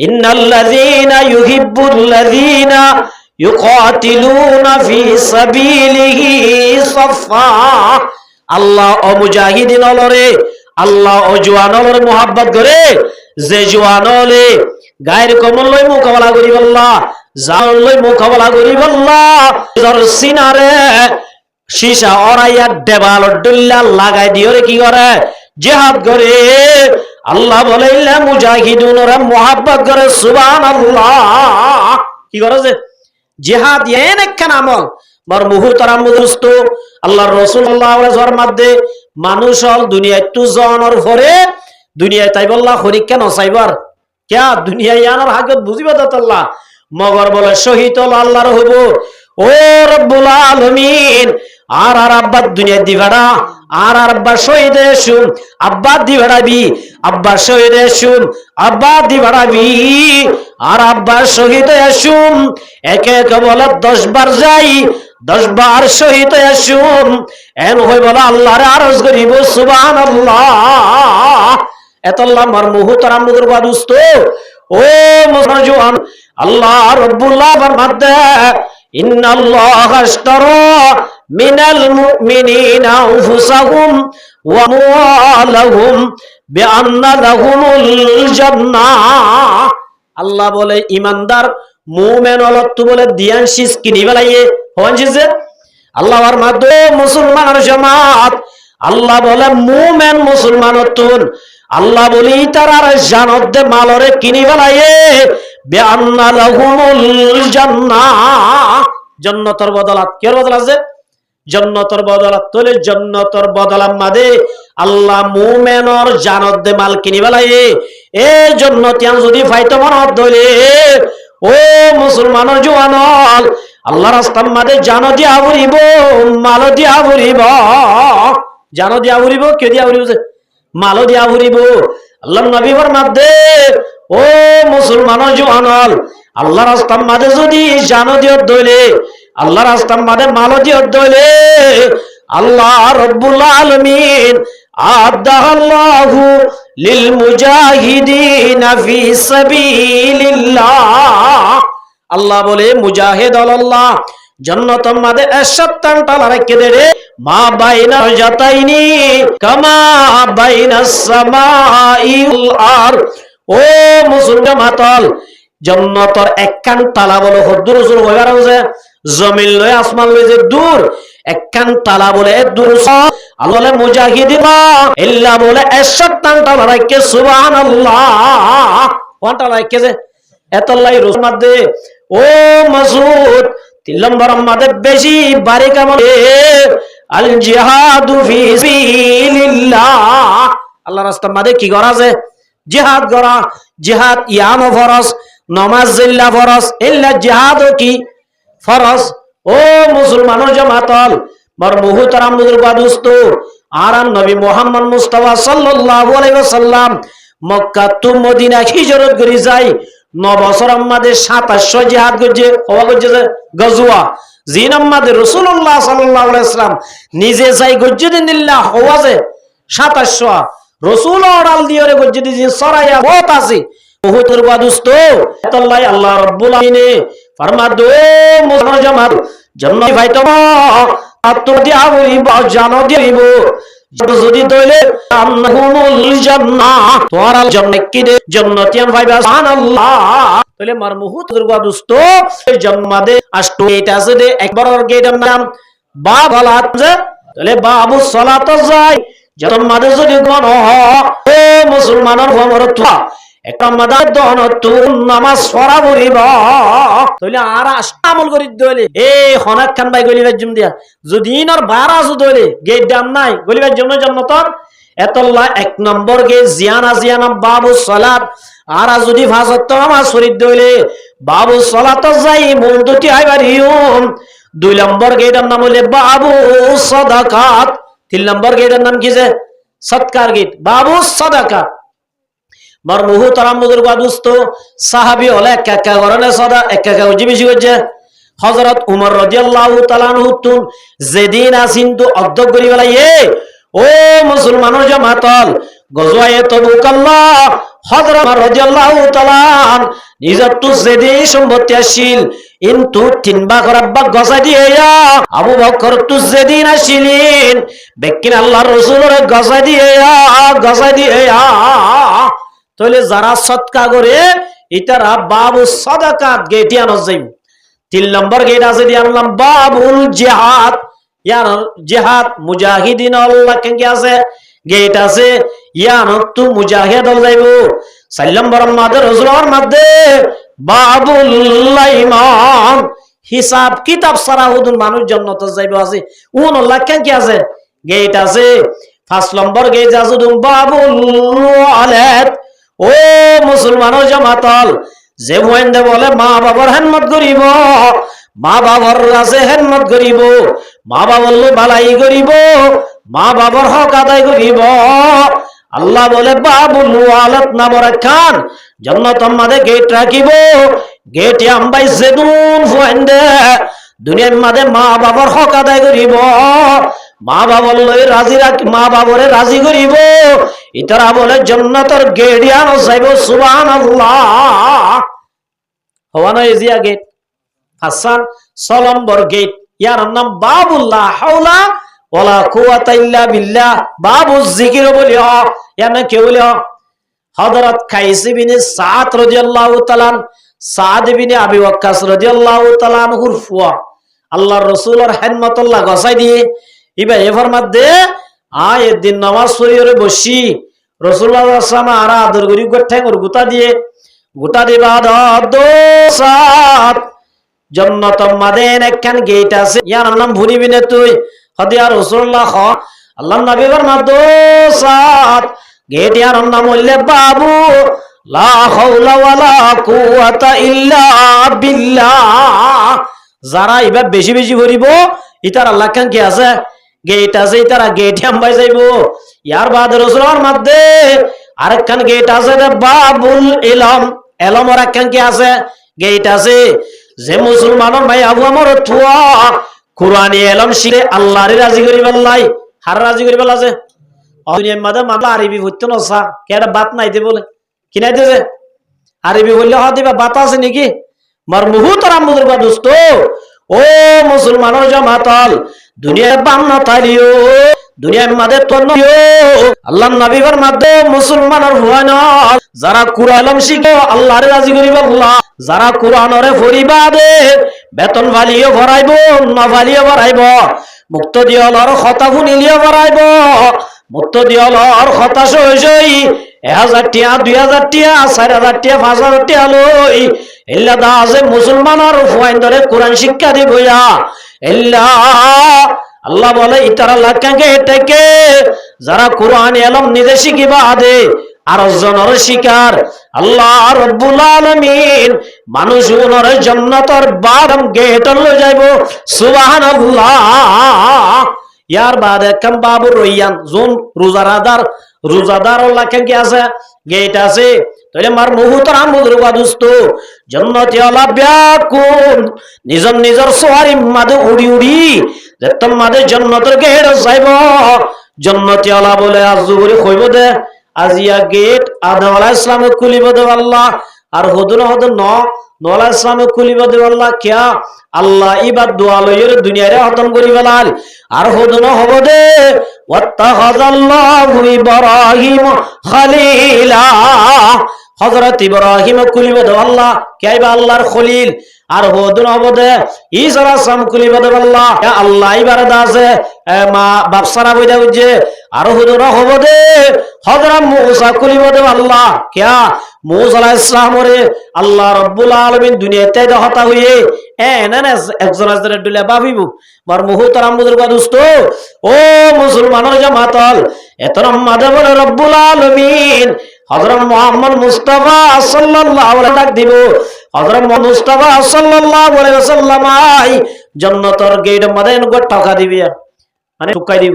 ইন্নাল্লাযীনা ইউহিব্বুল্লাযীনা ইউকাতিলুনা ফি সাবিলিহি সাফফা আল্লাহ ও মুজাহিদিন হলরে আল্লাহ ও জওয়ান হলরে মোহাব্বত করে যে জওয়ান হলে গায়ের কমল লই মোকাবেলা করিব আল্লাহ জান লই মোকাবেলা করিব আল্লাহ তোর সিনারে শিশা অরাইয়া দেবাল ডুল্লা লাগাই দিওরে কি করে জিহাদ করে আল্লাহ বলে ইল্লা মুজাহিদুনরা মোহাব্বত করে সুবহানাল্লাহ কি করে যে জিহাদ এন একখান আমল বর মুহতারাম দোস্ত আল্লাহর রাসূল সাল্লাল্লাহু আলাইহি ওয়াসাল্লাম মধ্যে মানুষ হল দুনিয়ায় তু জনের পরে দুনিয়ায় তাই বললা পরীক্ষা নসাইবার কিয়া দুনিয়ায় আনার হাগত বুঝিবা দত আল্লাহ মগর বলে শহীদ আল্লাহর হইব ও রব্বুল আলামিন আর আব্বা দুনিয়া দিবাড়া আর আব্বা শহীদ শুন আব্বা দিবাড়াবি আব্বা শহীদ শুন আব্বা দিবাড়াবি আর আব্বা শহীদ শুন একে একে বলে 10 বার যাই 10 বার শহীদ শুন এন হই বলে আল্লাহর আরজ করিব সুবহানাল্লাহ এতল্লাহ মার মুহতারাম মুদরবা দোস্ত ও মুসলমান আল্লাহ রাব্বুল আলামিন মাদ্দা ইন্নাল্লাহা আশতারা মিনাল মুমিনিনা আনফুসাহুম ওয়া আমওয়ালাহুম বিআন্না লাহুমুল জান্নাহ আল্লাহ বলে ঈমানদার মুমিন হলত বলে দিয়ান শিস কিনি বেলায়ে হনজিছে আল্লাহর মাধ্যমে মুসলমানের জামাত আল্লাহ বলে মুমিন মুসলমানতুন আল্লাহ বলি তারার জানত দে মালরে কিনি বেলায়ে বিআন্না লাহুমুল জান্নাহ জান্নাতের বদলাত কি বদল আছে জান্নাতের বদলাত তোলে জান্নাতের বদলাম মাদে আল্লাহ মুমিনর জানত দে মাল কিনি বেলায়ে এই জান্নাতিয়ান যদি ফাইতো মনত দলে ও মুসলমানের জওয়ানল আল্লাহর রাস্তার মাদে জানো দিয়া ভরিব মাল দিয়া ভরিব জানো দিয়া ভরিব কে দিয়া ভরিব মালো দিয়া ভরিব আল্লাহর নবী ফরমাতে ও মুসলমানের জওয়ানল আল্লাহর রাস্তার মাদে যদি জানো দিয়া দলে আল্লাহর রাস্তার মাদে মালো দিয়া দলে আল্লাহ রাব্বুল আলামিন আদাল্লাহু লিল মুজাহিদিনা ফি সাবিলিল্লাহ আল্লাহ বলে মুজাহিদ আল্লাহ জান্নাতের মাঝে 71টা রাখে দেরে মা বাইনা জাতাইনি কামা বাইনাস সামাই ওয়াল আর ও মুসলমান মাতাল জান্নাতের একখান তালা বলে হদ্দুর রাসূল কইবার আছে জমিন লয় আসমান লয় যে দূর একখান তালা বলে দূর আল্লাহ মুজাহিদিনা ইল্লা বলে 71টা রাখে সুবহানাল্লাহ ওয়ানটা লাইক যে এতলাই রোজ মধ্যে ও মাসুদ 3 নম্বর আমাদের বেশি বারিক আমল আল জিহাদু ফি সাবিলিল্লাহ আল্লাহর রাস্তার মধ্যে কি করা আছে জিহাদ করা জিহাদ ইয়াম ফরজ নামাজ জিল্লা ফরজ ইল্লা জিহাদ কি ফরজ ও মুসলমানের জামাতল মর মুহতারাম বুজুর্গ দোস্ত আরাম নবী মুহাম্মদ মুস্তাফা সাল্লাল্লাহু আলাইহি ওয়াসাল্লাম মক্কা টু মদিনা হিজরত করে যায় 9 বছর আমাদের 2700 জিহাদ করছে হওয়া করছে গজওয়া জিন আমাদের রাসূলুল্লাহ সাল্লাল্লাহু আলাইহি ওয়াসাল্লাম নিজে যাই করছে দিল্লাহ হওয়া যে 2700 রাসূল অরাল দিয়রে করছে যে সরাইয়া বহুত আছে বহুতর বাদুস্ত আল্লাহ আল্লাহ রাব্বুল আলামিন ফরমা দো মুসলমান জামাত জান্নাত ভাইতো আত্ম দিয়া হইব জানো দিব যদি দইলে আমনাহুমুল জান্নাহ তোরা জান্নাত কি দে জান্নাতিয়ান ভাইবা সুবহানাল্লাহ তাহলে মার মুহুতের বাদুস্ত জান্নাতে আষ্ট এটা আছে দে একবার গেটের নাম বাবালাত তাহলে বাবু সালাত যায় যখন মাদে যদি গণ ও মুসলমানের ভমরত একটা মাদার দহন তুন নামাজ পড়া করিব তাহলে আর আমল করি দইলে এই হনাক খান ভাই গলিবার জুম দিয়া যদি ইনর 12 দইলে গেট দাম নাই গলিবার জন্য জান্নাতর এতল্লাহ 1 নম্বর গে জিয়ানা বাবু সালাত আর যদি ফাজত নামাজ পড়ি দইলে বাবু সালাত যাই মন দুটি আইবার ইউম 2 নম্বর গেটের নাম হলে বাবু সাদাকাত 3 নম্বর গেটের নাম কি যে সৎকার গেট বাবু সাদাকাত মর মুহতারাম বুজুর্গ দোস্ত সাহাবী হলে একা করনে সদা একা বেশি করছে হযরত উমর রাদিয়াল্লাহু তাআলা আনহু তুন যেদিন আসিন্তু অধ্যক্ষ করি বলাইয়ে ও মুসলমানের জামাতল গজওয়ায়ে তবুক আল্লাহ হযরত উমর রাদিয়াল্লাহু তাআলা নিজত তো যেদিন সম্পত্তি আসিল কিন্তু 3 ভাগ রাব্বা গসাই দিয়ে আবু বকর তো যেদিন আসিলেন বেকিন আল্লাহর রাসূলের গসাই দিয়ে তাহলে যারা সৎকা করে এটারা বাবু সাদাকাত গেট ইয়ানো যাইব 3 নম্বর গেট আছে দি আনলাম বাবুল জিহাদ ইয়ার জিহাদ মুজাহিদিন আল্লাহ কেন কি আছে গেট আছে ইয়ানো তু মুজাহিদ হল যাইব 4 নম্বর আমাদের রাসূলের মধ্যে বাবুল ইমান হিসাব কিতাব সারা হুদুন মানুষ জান্নাতে যাইব আছে উন আল্লাহ কেন কি আছে গেট আছে 5 নম্বর গেট আছে বাবুল আলাত ও মুসলমানের জামাতল যে বন্ধে বলে মা বাবার খেদমত করিব মা বাবার কাছে খেদমত করিব মা বাবার ভালাই করিব মা বাবার হক আদায় করিব আল্লাহ বলে বাবুল ওয়ালাত নামর খান জান্নাত আমাদে গেট রাখিব গেট আমবাই যেদুন বন্ধে দুনিয়ার মাঝে মা বাবার হক আদায় করিব মা বাবার লই রাজি রাখি মা বাবারে রাজি করিব ইতারা বলে জান্নাতের গেট ইয়ানো যাইব সুবহানাল্লাহ হওয়ানো এজিয়া গেট হাসান 6 নম্বর গেট ইয়ার নাম বাবুল্লাহ হাওলা ওয়ালা কুওয়াতা ইল্লা বিল্লাহ বাবু জিকির বলিও ইয়ানে কে বলিও হযরত কাইস বিন সাদ রাদিয়াল্লাহু তাআলা সাদ বিন আবি ওয়াক্কাস রাদিয়াল্লাহু তাআলা আনহুর ফুয়া আল্লাহর রাসূলের খেদমতুল্লাহ গসাই দিয়ে ইবা এফর মধ্যে আয় দিন নামাজ পড়িরে বসি রাসূলুল্লাহ সাল্লাল্লাহু আলাইহি ওয়াসাল্লাম আর আদর করি গঠ্যাঙ্গর গুতা দিয়ে বাদ দোসাত জান্নাত মাদেন একখান গেট আছে ইয়ার নাম ভুলিবি না তুই হদিয়া রাসূলুল্লাহ আল্লাহর নবী ফরমা দোসাত গেট ইয়ার নাম হইলে বাবু লা হাওলা ওয়ালা কুওয়াতা ইল্লা বিল্লাহ যারা ইবা বেশি করিব ইতার আল্লাহ কান কি আছে গেট আছে ইতারা গেট আমবাই যাইবো ইয়ার বাদ রাসূলের মধ্যে আরেকখান গেট আছে বাবুল ইলম এলমর একখান কি আছে গেট আছে যে মুসলমানের ভাই আবু আমর তুয়া কুরআনি এলম শিখে আল্লাহরে রাজি করি বললাই হার রাজি করি বলা আছে দুনিয়ার মধ্যে মামলা আরবি হইতো না সা কেডা বাত নাইতে বলে কি নাইতে যে আরবি বললে হ দিবা বাত আছে নাকি মার মুহুতারাম বুজুর্গ দোস্ত ও মুসলমানের জামাতল দুনিয়ার বান্না তাইলিও দুনিয়ার মধ্যে তন্নিও আল্লাহর নবীর মধ্যে মুসলমানের হয় না যারা কুরআন শিখো আল্লাহরে রাজি করিব আল্লাহ যারা কুরআনরে পড়িবা দে বেতন ভালিও ভরাইবো না ভালিও ভরাইব মুক্ত দিয়লর কথা শুনিলিও ভরাইব মুক্ত দিয়লর কথা সই 1000 টিয়া 2000 টিয়া 4000 টিয়া 5000 টিয়া লই এল্লা দা আছে মুসলমানের ফয়েন ধরে কোরআন শিক্ষা দিবইয়া এল্লা আল্লাহ বলে ইতারা লাকাকে এটাকে যারা কোরআন এলম নিজে শিখিবা আদে আর জনের শিকার আল্লাহ রব্বুল আলামিন মানুষ উনর জান্নাতের বারম গেট লই যাইবো সুবহানাল্লাহ ইয়ার বাদে কাম বাবু রইয়ান জোন রোজাদার লাকাকে কি আছে গেট আছে তাহলে মার মুহতারাম বুজুর্গ দোস্ত জান্নাতি আলা ব্যাকুল নিজর সোয়ারি মাদে উড়ি উড়ি যে তোমাদের জান্নাতের গেট যাইব জান্নাতি আলা বলে আজুবরি কইব দে আজিয়া গেট আদম আলাইহিস সালাম খুলিব দে আল্লাহ আর হুদুন নওয়ালা ইসলামে খুলিব দে আল্লাহ কিয়া আল্লাহ ইবাদ দোয়া লইরে দুনিয়ারে খতম করি ফেলাল আর হুদুন হব দে ওয়াত্তাখাযাল্লাহু ইব্রাহিম খলিলা হযরত ইব্রাহিম খুলিব দে আল্লাহ কিয়াইবা আল্লাহর খলিল আর হুদুন হব দে ঈসা আলাইহিস সালাম খুলিব দে আল্লাহ ইয়া আল্লাহ ইবাদত আছে মা বাপসারা বইদা বুঝে আর হুদুন হব দে হযরত মুসা খুলিব দে আল্লাহ কিয়া মুসা আলাইহিস সালাম রে আল্লাহ রাব্বুল আলামিন দুনিয়াতে হতা হইয়ে এনানে একজন আজরে দুলে ভাবিব মার মুহতারাম বুজুর্গ দোস্ত ও মুসলমানের জামাতল এতরম মাদে বলে রব্বুল আলামিন হযরত মুহাম্মদ মুস্তাফা সাল্লাল্লাহু আলাইহি ডাক দিব হযরত মুস্তাফা সাল্লাল্লাহু আলাইহি ওয়াসাল্লাম আই জান্নাতের গেট মধ্যে নগর টাকা দিবি মানে ঠুকাই দিব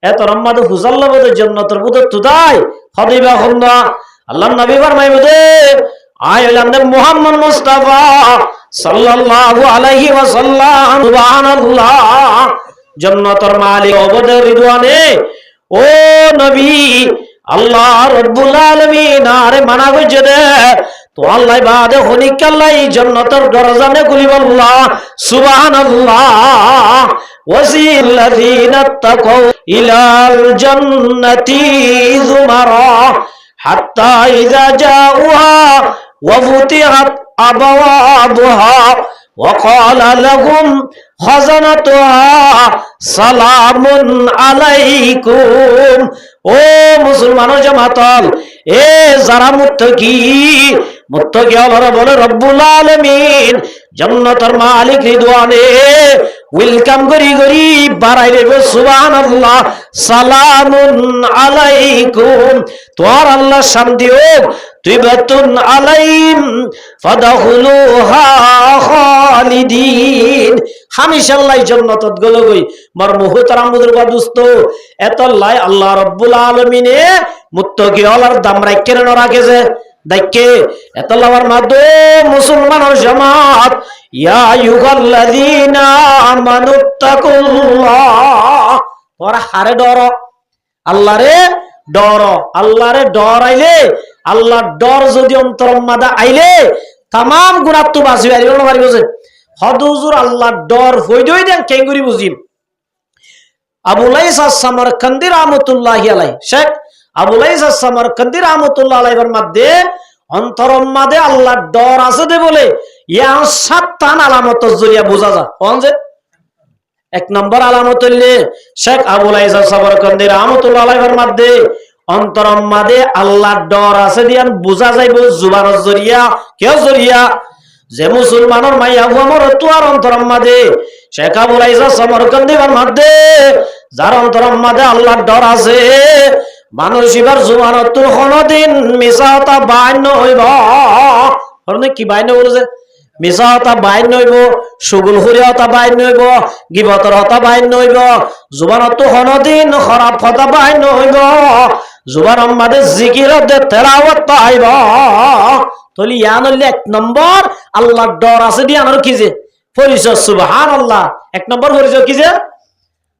এতরম মাদে হুজাল্লাহ বলে জান্নাতের বুদ তুদাই হদিবা হন্না আল্লাহর নবী ফরমাইব দে আইলাম দে মুহাম্মদ মুস্তাফা সাল্লাল্লাহু আলাইহি ওয়াসাল্লাম সুবহানাল্লাহ জান্নাতের মালিক অবদে রিদওয়ানে ও নবী আল্লাহ রাব্বুল আলামিন আরে মানা কইছে দে তো আল্লাহ বাদে হনিক আল্লাহ জান্নাতের দরজানে খুলিব আল্লাহ সুবহানাল্লাহ ওয়াসিল্লাযিনা তাকাউ ইলাল জান্নাতি যুমারা হাত্তা ইযা জাউহা ওয়া ফুতিহাত আবওয়াবুহা ওয়া ক্বালা লাহুম খাযানাতুহা সালামুন আলাইকুম ও মুসলমানের জামাতল এ যারা মুত্তাকি আল্লাহ বলে রব্বুল আলামিন জান্নাতের মালিক রিদওয়ানে ওয়েলকাম করি বাড়াই দেবে সুবহানাল্লাহ সালামুন আলাইকুম তোর আল্লাহ শান্তি হোক তিবাতুন আলাইহিম ফাদখুলুহা খালিদিন হামেশাল্লাহ জান্নাতত গলো গই মার মুহতারাম বুজুর্গ দোস্ত এতলাই আল্লাহ রাব্বুল আলামিনে মুত্তাকি আল্লাহর দাম রাখে না রাখেছে দেখে এতলাওয়ার মাদে মুসলমানের জামাত ইয়া আইয়ুহাল্লাযীনা আমানুত্তাকুল্লাহ ওরা হারে ডর আল্লাহরে ডরাইলে আল্লাহর ডর যদি অন্তর মাদা আইলে তাম গুনাহ তো বাঁচি আইলো না পারিব যে হদুজুর আল্লাহর ডর হইদই দেন কেঙ্গুরি বুঝিম আবু লাইস আস-সামারকান্দি রাহমাতুল্লাহি আলাইহি শেখ আবু লাইস আস-সামারকান্দি রাহমাতুল্লাহি আলাইহির মধ্যে অন্তরম মাদে আল্লাহর ডর আছে দে বলে ইয়া সাতটা আলামত জরিয়া বোঝা যায় কোন যে এক নম্বর আলামত হইলে শেখ আবু লাইস আস-সামারকান্দি রাহমাতুল্লাহি আলাইহির মধ্যে অন্তরম মাদে আল্লাহর ডর আছে দিয়ান বোঝা যাইব জুবানের জরিয়া কেউ জরিয়া যে মুসলমানের মাইয়া আমার তো আর অন্তরম মাদে শেখ আবু লাইস আস-সামারকান্দির মধ্যে যার অন্তরম মাদে আল্লাহর ডর আছে মানুষ এবার জুবানত কোনদিন মিছাটা বাইন হইব কি বাইন বলেছে মিছাটা বাইন হইব সুগুল হরিয়াটা বাইন হইব গিবতর হতা বাইন হইব জুবানত কোনদিন খারাপ কথা বাইন হইব জুবানের মাঝে জিকিরত তেলাওয়াত আইব তলি ইয়ান হইলে এক নম্বর আল্লাহর ডর আছে দি আমার কি যে পরিচয় সুবহানাল্লাহ এক নম্বর পরিচয় কি যে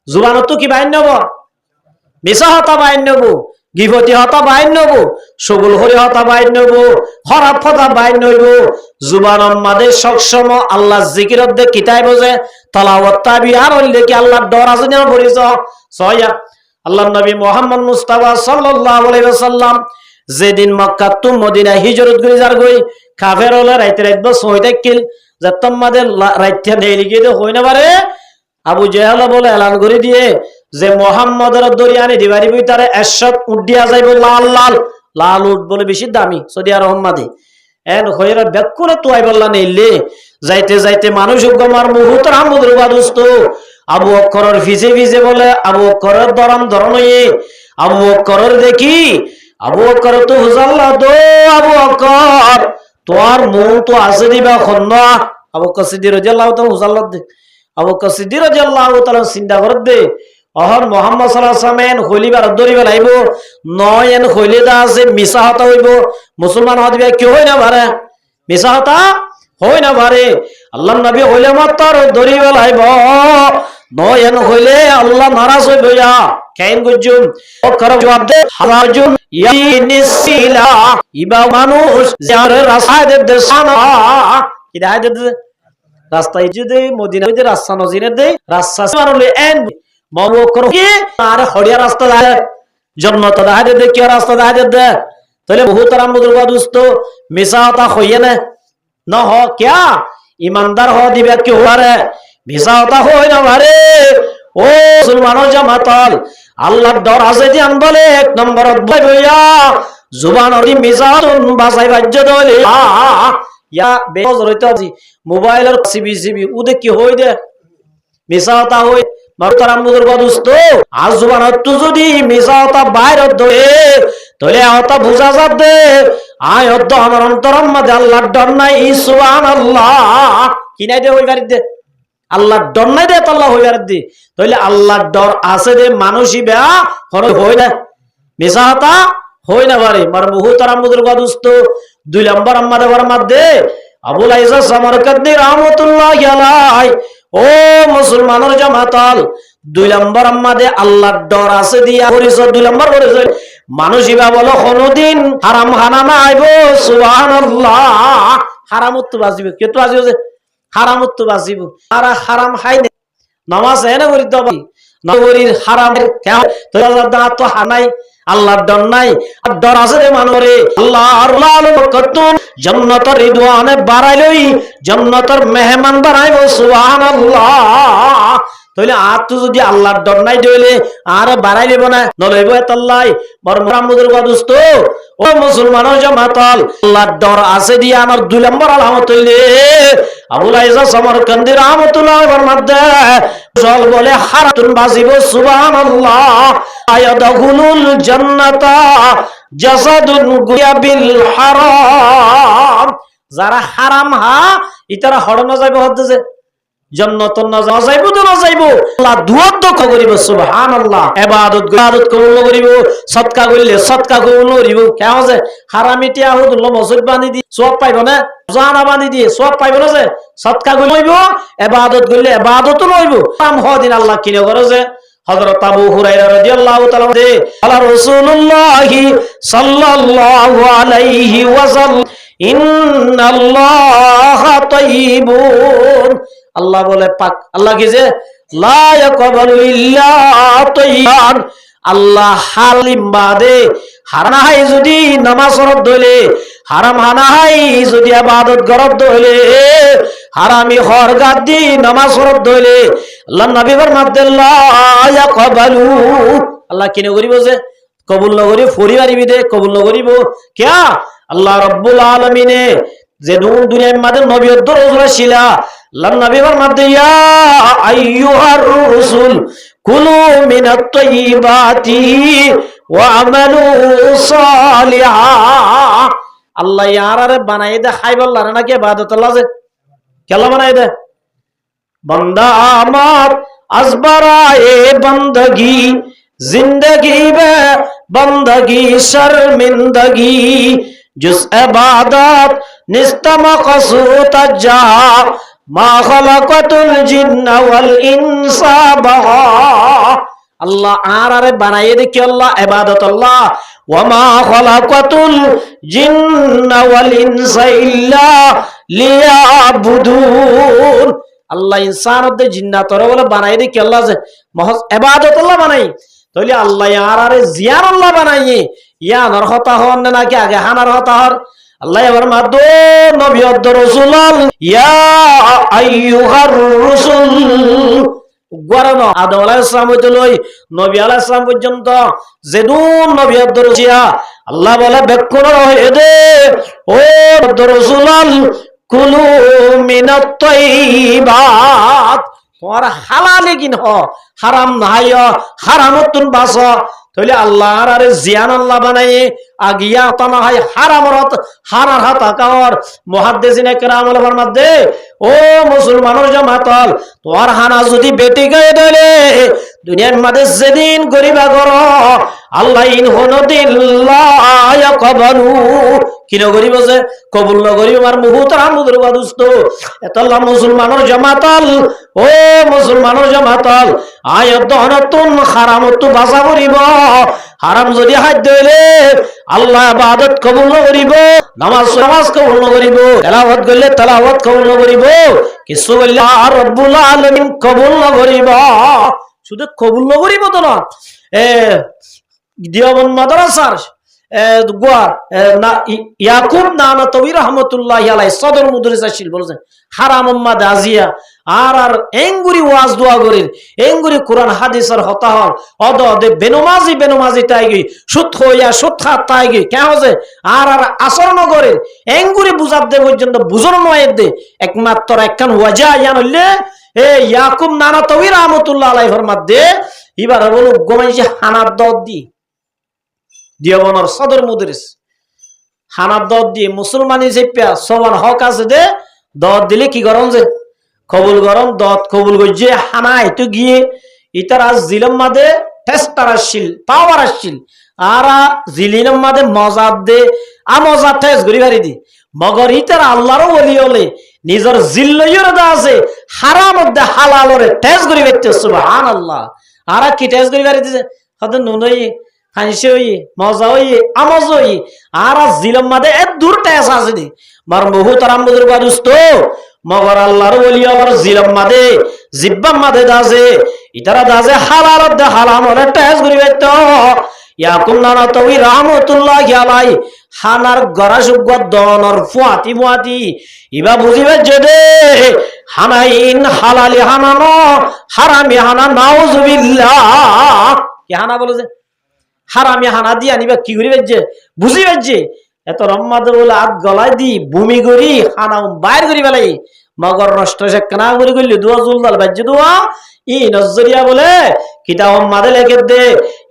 জুবানত কি বাইন হইব মিছা হতা বাইন নব গিবতি হতা বাইন নব সগুল হরি হতা বাইন নব খারাপ কথা বাইন নইব জুবানের মাঝে সবসময় আল্লাহ জিকিরত দে কিতাই বজে তেলাওয়াত তাবি আর হইলে কি আল্লাহর ডর আছে না পরিচয় ছয়া আল্লাহর নবী মুহাম্মদ মুস্তাফা সাল্লাল্লাহু আলাইহি ওয়াসাল্লাম যেদিন মক্কা টু মদিনা হিজরত করে যার গই কাফের হলে রাইতে রাইত বস হই থাকিল যে তোমাদের রাইতে নেলি গিয়ে হই না পারে আবু জাহেল বলে এলান করে দিয়ে যে মুহাম্মদের দরিয়ানি দিবারি ভিতরে 100 উট দিয়া যাইব লাল লাল লাল উট বলে বেশি দামি সৌদি আরব মাদে এন হইরা ব্যাক করে তুই বললা নেইলে যাইতে যাইতে মানুষ গমার মুহূর্ত রামুদুর বাদুস্ত আবু বকরের ভিজে ভিজে বলে আবু বকরের দরম ধরনয়ে আবু বকরের দেখি আবু বকর তো হুজাল্লা দো আবু বকর তোর মুখ তো আছে দিবা খন্না আবু বকর সিদ্দিক রাদিয়াল্লাহু তাআলা হুজাল্লা দে আবু বকর সিদ্দিক রাদিয়াল্লাহু তাআলা চিন্তা করে দে অহর মুহাম্মদ সাল্লাল্লাহু আলাইহি ওয়াসাল্লাম হইলিবার ধরিবা লাইব নয় এন হইলিদা আছে মিছা হতা হইব মুসলমান হদিবা কি হই না পারে মিছা হতা হই না পারে আল্লাহর নবী হইলে মাত্র ধরিবা লাইব নয় এন হইলে আল্লাহ নারাজ হইব ইয়া কেন গুজুম অক্ষর জবাব দে হালাজুন ইয়ানিসিলা ইবা মানুষ যার রাস্তায় দে সানা কি দায় দে রাস্তায় যদি মদিনা হইতে রাস্তা নজিরে দে রাস্তা মারলে এন মাবু করকে আর হড়িয়া রাস্তা দায় জান্নাত দায় দে কি রাস্তা দায় দে তাহলে বহুত রামদুর বাদুস্ত মিসাতা হইয়ে না হ क्या ईमानदार हो दिबे কি হরে মিসাতা হই না পারে ও মুসলমানো জামাতাল আল্লাহর ডর আছে যে আন বলে এক নম্বর বই বইয়া জুবান ওরি মিজাতুন বাসাই বাজ্য দলে ইয়া বেজ রইতাজি মোবাইলের সিবি উদে কি হই দে মিসাতা হই মারতারাম মুদুর বাদুস্ত আজ জুবান তো যদি মিসাতা বাইরে দলে তলে আওতা বুঝা যাবে আয় অদ্দ আমার অন্তরম মধ্যে আল্লাহর ডর নাই সুবহানাল্লাহ কি নাই দে হইবার দে আল্লাহর ডর নাই দে তো আল্লাহ হইবার দে তাইলে আল্লাহর ডর আছে দে মানুষই বেয়া হই না মিসাতা হই না পারে মার মুহতারাম মুদুর বাদুস্ত দুই নম্বর আমাদের মধ্যে আবুল আইজা সামারকান্দি রাহমাতুল্লাহি আলাইহি ও মুসলমানের জামাতাল দুই নম্বর আমাদের আল্লাহর ডর আছে দিয়া পরিচয় দুই নম্বর পরিচয় মানুষই বা বলো কোনদিন হারাম খানা না আইব সুবহানাল্লাহ হারামত তো বাজিব কে তো বাজিব যে হারামত তো বাজিব আর হারাম খাই না নামাজ এনে করি তো নগরীর হারামের কেন তো হানাই আল্লাহর ডর নাই আর ডর আছে রে মানুরে আল্লাহর লালু বরকতুন জান্নাতের রিদওয়ানে বাড়াইলই জান্নাতের মেহমান বানাইব সুবহানাল্লাহ তাহলে আর তো যদি আল্লাহর ডর নাই দইলে আর বাড়াই দেব না নলইব এতাল্লাই বরমরামুদুর বাদুস্ত ও মুসলমানের জামাতাল আল্লাহর ডর আছে দিয়া আমার দুই নম্বর আলামত হইলে আবুল আইজা সামারকান্দি রাহমাতুল্লাহ মধ্যে জল বলে হারাতুন বাজিব সুবহানাল্লাহ আয়াদখুলুল জান্নাতা জাসাদুন গুয়াবিল হারাম যারা হারাম ইতারা হড়না যাইব হদ্দেছে জান্নাত না যাইব তো না যাইব আল্লাহ দুয়ার দক্ষ করিব সুবহানাল্লাহ ইবাদত কবুল করিব সদকা করিলে সদকা কবুল করিব কেন আছে হারামিটি আহুদুল্লাহ মসজিদ বানি দি সওয়াব পাইব না জানা বানি দি সওয়াব পাইব না যে সদকা করিব ইবাদত করিলে ইবাদতও লইব কাম হদিন আল্লাহ কিনে করে যে হযরত আবু হুরায়রা রাদিয়াল্লাহু তাআলা আলা রাসূলুল্লাহ সাল্লাল্লাহু আলাইহি ওয়াসাল্লাম ইন্নাল্লাহা তাইয়্যিবুন আল্লাহ বলে পাক আল্লাহ কি যে লা ইয়াকবালু ইল্লা তাইয়্যিবান আল্লাহ হালিম বাদে হারাম হাই যদি নামাজ রদ হইলে হারাম হানা হাই যদি ইবাদত গরদ হইলে হারামি হরগাদ দি নামাজ রদ হইলে আল্লাহ নবী ফরমাতে লা ইয়াকবালু আল্লাহ কিনে করিব যে কবুল ন করি পরিবারিবি দে কবুল ন করিব কিয়া আল্লাহ রাব্বুল আলামিনে যে দুনিয়ার মধ্যে নবীয়ত রাসূল ছিলা আল্লাহ নবী ফরমাতে ইয়া আইয়ুহার রাসূল কুলু মিনাত তাইয়্যিবাতি ওয়া আমালু সালিহা আল্লাহ ইয়ারারে বানাই দে খাইবাল্লাহ নাকি ইবাদত আল্লাহ যে কেলা বানাই দে বান্দা আমার আজবরায়ে বন্দগি जिंदगी में बंदगी शर्मिंदगी जिस इबादत निस्तम मक़सूद जा मा खलक़तुल जिन्ना वल इंसा बहा अल्लाह आरे बनाए दे कि अल्लाह इबादत अल्लाह व मा खलक़तुल जिन्ना वल इंसा इल्ला लियाबुदून अल्लाह इंसान दे जिन्नात और बोले बनाए दे कि अल्लाह से महज इबादत अल्लाह बनाई তাহলে আল্লাহ ইয়ারারে জিয়ার আল্লাহ বানাইয়ে ইয়া নরহতা হন না কি আগে হানার হতা হর আল্লাহ এবার মাদো নবী অদ্দ রাসূল ইয়া আইয়ুহার রাসূল গড়ানো আদম আলাইহিস সালাম হইতে লই নবী আলাইহিস সালাম পর্যন্ত যেদুন নবীয়ত দরজিয়া আল্লাহ বলে বেক্ষণ হয়ে দে ও রাসূলাল কুলু মিনাত তাইয়িবাত তোমার হালালে কিন হারাম নাই হারামতুন বাস তাহলে আল্লাহর আরে জিয়ান আল্লাহ বানাই আগিয়া তানা হয় হারামরত হারার হাতাকার মুহাদ্দিসিনে কেরাম ওলামার মধ্যে ও মুসলমানের জামাতল তোর হানা যদি বেটি গায়ে দিলে দুনিয়ার মধ্যে যেদিন গরিবা গর আল্লাহ ইন হনদিন লা ইয়াকবালু কিনো গরিব যে কবুল ন গরিব আর মুহুত রামুদের বাদুস্ত এতল্লাহ মুসলমানের জামাতল ও মুসলমানের জামাতল আয়াত হনতুন হারামত বাসা করিব হারাম যদি হাত দিলে আল্লাহ ইবাদত কবুল ন করিব নামাজ কবুল ন করিব তেলাওয়াত করলে তেলাওয়াত কবুল ন করিব কিছু বললে আর রব্বুল আলামিন কবুল ন করিব শুধু কবুল ন করিব তো না দিয়াবন মাদ্রাসার ইয়াকুব নানাতবী রাহমাতুল্লাহি আলাইহি সদর মুদরিস ছিল বলেছেন হারাম উম্মাদ আজিয়া আর এঙ্গুরি ওয়াজ দোয়া করেন এঙ্গুরি কোরআন হাদিসের হতা হল অদ দে বেনমাজি তাইগি সুত হইয়া সুত খাত তাইগি কেন যে আর আচরণ করেন এঙ্গুরি বুঝাত দে পর্যন্ত বুঝন নয় দে একমাত্র একখান ওয়াজা ইয়ান হইলে এ ইয়াকুব নানাতবী রাহমাতুল্লাহি আলাইহির মধ্যে এবার বলো গোমাইজি হানাত দদ দি দিয়াবনের সদর মুদরিস হানাত দদ দিয়ে মুসলমানি চেপিয়া সবার হক আছে দে দদ দিলে কি গরম যে কবুল গরম দদ কবুল গজে হানাই তো গিয়ে ইতার আজ জিলম মাদে টেস্টার আসছিল পাওয়ার আসছিল আর জিলিনম মাদে মজাদ দে মজা টেস্ট গরি বাড়ি দি মগর ইতার আল্লাহরও ওলি হলে নিজের জিল্লইর দা আছে হারাম দে হালালরে টেস্ট গরি বাইতে সুবহানাল্লাহ আর কি টেস্ট গরি বাড়ি দিছে হদ নুনই হাসি হই মজা হই আমজ হই আর জিলম মাদে এ দূর টেস আছে দি মার বহু তারামুদের বাদুস্ত মগর আল্লাহর ওলি আবার জিলম মাদে জিব্বাম মাদে দাজে ইতারা দাজে হালাল দে হালাম ওরে টেস করি বাইতো ইয়াকুম নানাতবী রাহমাতুল্লাহি আলাইহি হানার গরা সুগ দনর ফুয়াতি ইবা বুঝিবে যদি হানাইন হালালি হানানো হারামি হানা নাউজুবিল্লাহ কি হানা বলে যে হারামি হানা দিয়ে আনিবা কি করি বেজে বুঝি বেজে এত রম্মাদ বলে আগ গলায় দি ভূমি করি হানা বাইর করি বেলাই মগর নষ্ট সে কানা করে গলি দুয়া জুলদাল বাজ্যে দুয়া ই নজরিয়া বলে কিতাব মাদে লেখে দে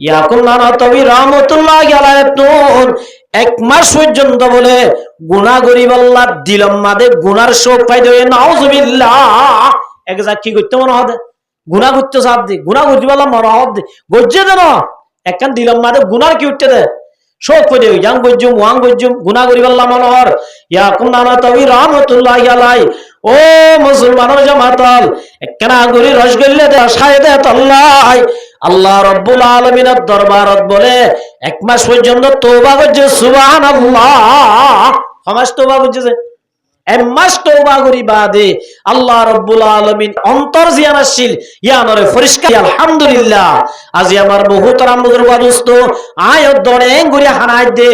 ইয়াকুম নানাতবী রাহমাতুল্লাহি আলাইহি তুন এক মাস পর্যন্ত বলে গুনাহ করিব আল্লাহ দিলম মাদে গুনার শোক পাই দে নাউজুবিল্লাহ এক যা কি করতে মনে হবে গুনাহ করতে সাথ দি গুনাহ করিব আল্লাহ মরহদ দি গজ্জে দেন একখান দিলম মাদে গুনার কি উঠতে দে শোক পাই দে জাং গজ্জুম ওয়াং গজ্জুম গুনাহ করিব আল্লাহ মনোহর ইয়াকুম নানাতবী রাহমাতুল্লাহি আলাইহি ও মুসলমানের জামাতাল একখানা গরি রস গল্লে দে আশায় দে আল্লাহ আল্লাহ রব্বুল আলামিনের দরবারত বলে এক মাস পর্যন্ত তওবা করছে সুবহানাল্লাহ সমাজ তওবা করছে এক মাস তওবা করি বাদে আল্লাহ রব্বুল আলামিন অন্তর জিয়ান আসছিল ইয়ানরে পরিষ্কার আলহামদুলিল্লাহ আজি আমার বহুত রামবুর বাদুস্ত আয়ত দনে গুরি হানাই দে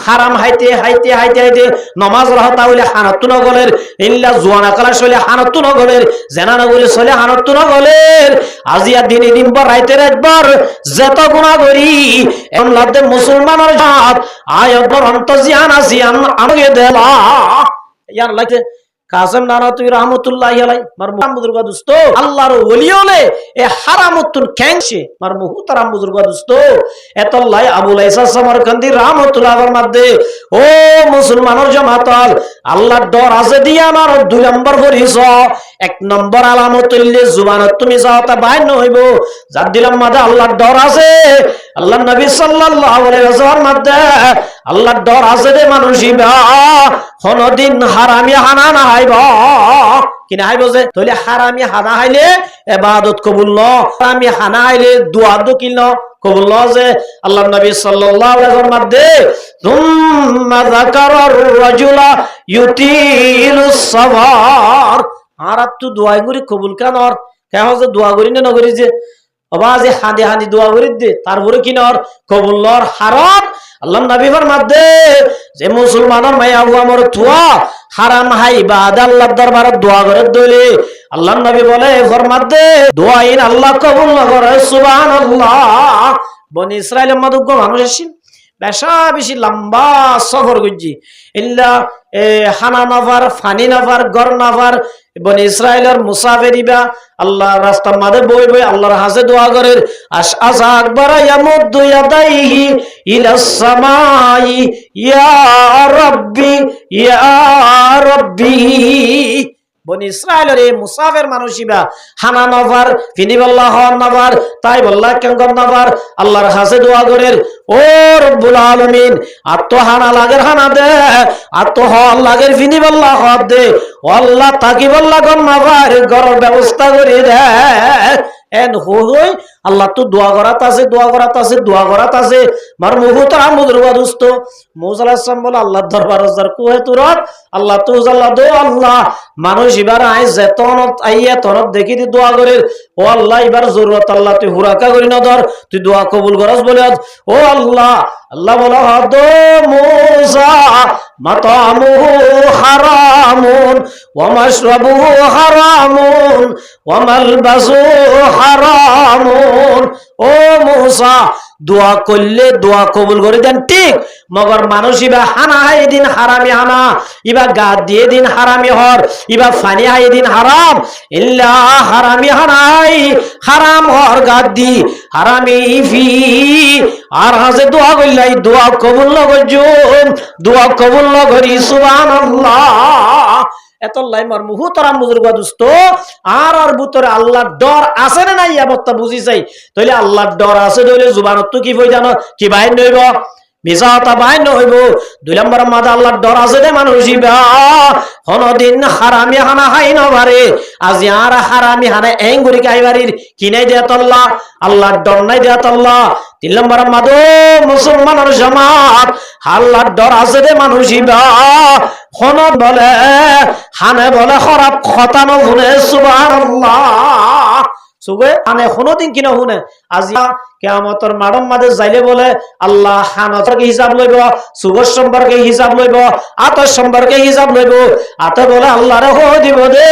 হারাম হাইতে নামাজ রহতা হইলে হানাতু নগলের ইল্লা জুয়ানা কলা হইলে হানাতু নগলের জেনা নগলে চলে হানাতু নগলের আজি আর দিনে দিন পর রাইতে রাতবার যত গুনাহ করি এমন লাদে মুসলমানের জাত আয়ত দর অন্তর জিয়ান আসিয়ান আমাকে দেলা ইয়ার লাইতে কাসেম নানাতবী রাহমাতুল্লাহি আলাইহি মারমুম বুজুর্গ দোস্ত আল্লাহর ওলি হলে এ হারামতুন ক্যাংশে মারমু হুতারাম বুজুর্গ দোস্ত এতল্লাই আবুল ইসা সামারকান্দি রাহমাতুল্লাহ এর মধ্যে ও মুসলমানের জামাতাল আল্লাহর ডর আছে দিয়া আমার দুই নম্বর পরিস এক নম্বর আলামত হইলে জুবানত তুমি যাওতা বাইন হইব যার দিলাম মাঝে আল্লাহর ডর আছে আল্লাহর নবী সাল্লাল্লাহু আলাইহি ওয়াসাল্লাম মধ্যে আল্লাহর ডর আছে দে মানুষিবা কোনদিন হারামি হানা না হাইবা কিনা হাইব যে তাহলে হারামি হানা হাইলে ইবাদত কবুল ন হারামি হানা হাইলে দোয়া দকিল ন কবুল ন যে আল্লাহর নবী সাল্লাল্লাহু আলাইহি ওয়াসাল্লাম মধ্যে সুম্মা যাকারার রাজুলা ইউতিলুস সাবার আর তো দোয়া করি কবুল কেন আর কেন যে দোয়া করি না নগরি যে আবাজে হাঁদি হাঁদি দোয়া করি দে তারপরে কি নর কবুল্লর হারাম আল্লাহ নবী ফরমাতে যে মুসলমানের মায়া আমর তুয়া হারাম হাই বাদ আল্লাহর দরবারে দোয়া করে দইলে আল্লাহর নবী বলে ফরমাতে দোয়া ইন আল্লাহ কবুল না করে সুবহানাল্লাহ। বনি ইসরাইলের মধ্যে মানুষ আসেন বেশা বেশি লম্বা সফর করছি ইল্লা হানা নাফার ফানি নাফার গর নাফার বনি ইসরাইলের মুসাফিরিবা আল্লাহ রাস্তার মাঝে বই বই আল্লাহর হাসে দোয়া করে আশআসা আকবার ইয়ামুদ্দু ইয়াদাইহি ইলাস সামাই ইয়া রাব্বি বনি ইসরাইলের এই মুসাফির মানুষিবা হানা নফার ফিনিবাল্লাহ নফার তাই বল্লাহ কেঙ্গর নফার আল্লাহর হাসে দোয়া করে ও রব্বুল আলামিন আত্ম হানা লাগের হানা দে আত্ম হল লাগের ফিনিবাল্লাহ দে ও আল্লাহ তাকি বল্লাহ গন নফার ঘরের ব্যবস্থা করে দে এন হই আল্লাহ তো দোয়া করাত আছে দোয়া করাত আছে দোয়া করাত আছে মার মুহুত আমুদুর ওয়াদুস্ত মুসা আলাইহিস সালাম বলে আল্লাহর দরবার জার কুহে তুরত আল্লাহ তো জাল্লা দো আল্লাহ মানুষ এবার আই যেতনত আইয়া তনত দেখি দি দোয়া করে ও আল্লাহ এবার জরুরত আল্লাহ তুই হুরাকা করি না ধর তুই দোয়া কবুল করস বলে ও আল্লাহ আল্লাহ বলে দো মুসা মাতামুহু হারামুন ওয়া মাশরাবুহু হারামুন ওয়া মালবাসুহু হারামুন ও মুসা দোয়া করলে দোয়া কবুল করে দেন ঠিক মগর মানুষ ইবা হানা হাই দিন হারামি হানা ইবা গা দিয়ে দিন হারামি হর ইবা ফানি হাই দিন হারাম ইল্লা হারামি হানাই হারাম হর গা দি হারামি ফি আর হাসে দোয়া করলাই দোয়া কবুল লগজুম দোয়া কবুল লগরি সুবহানাল্লাহ এত লাইমার মুহুতরাম বুজুর্গ দোস্ত আর ভিতরে আল্লাহর ডর আছে না নাই অবস্থা বুঝি চাই তাইলে আল্লাহর ডর আছে তাইলে জুবানত কি কই জানো কি বাইন নইব মিজাতা বাইন নইব দুই নম্বর মাদা আল্লাহর ডর আছে দে মানুষিবা কোনদিন হারামি হানা হাই না পারে আজ আর হারামি হানা এঙ্গুরি কাইবারির কিনাই দেয়া আল্লাহ আল্লাহর ডর নাই দেয়া আল্লাহ তিন নম্বর মাদো মুসলমানের জামাত আল্লাহর ডর আছে দে মানুষিবা কোন বলে হানে বলে খারাপ খতানো শুনে সুবহানাল্লাহ সুবে আনে কোনদিন কিনা শুনে আজি কিয়ামতের মাঠের মাঝে যাইলে বলে আল্লাহ হানতর হিসাব লইব সুবর সম্পর্কে হিসাব লইব আতর সম্পর্কে হিসাব লইব আতে বলে আল্লাহরে হো দিব দে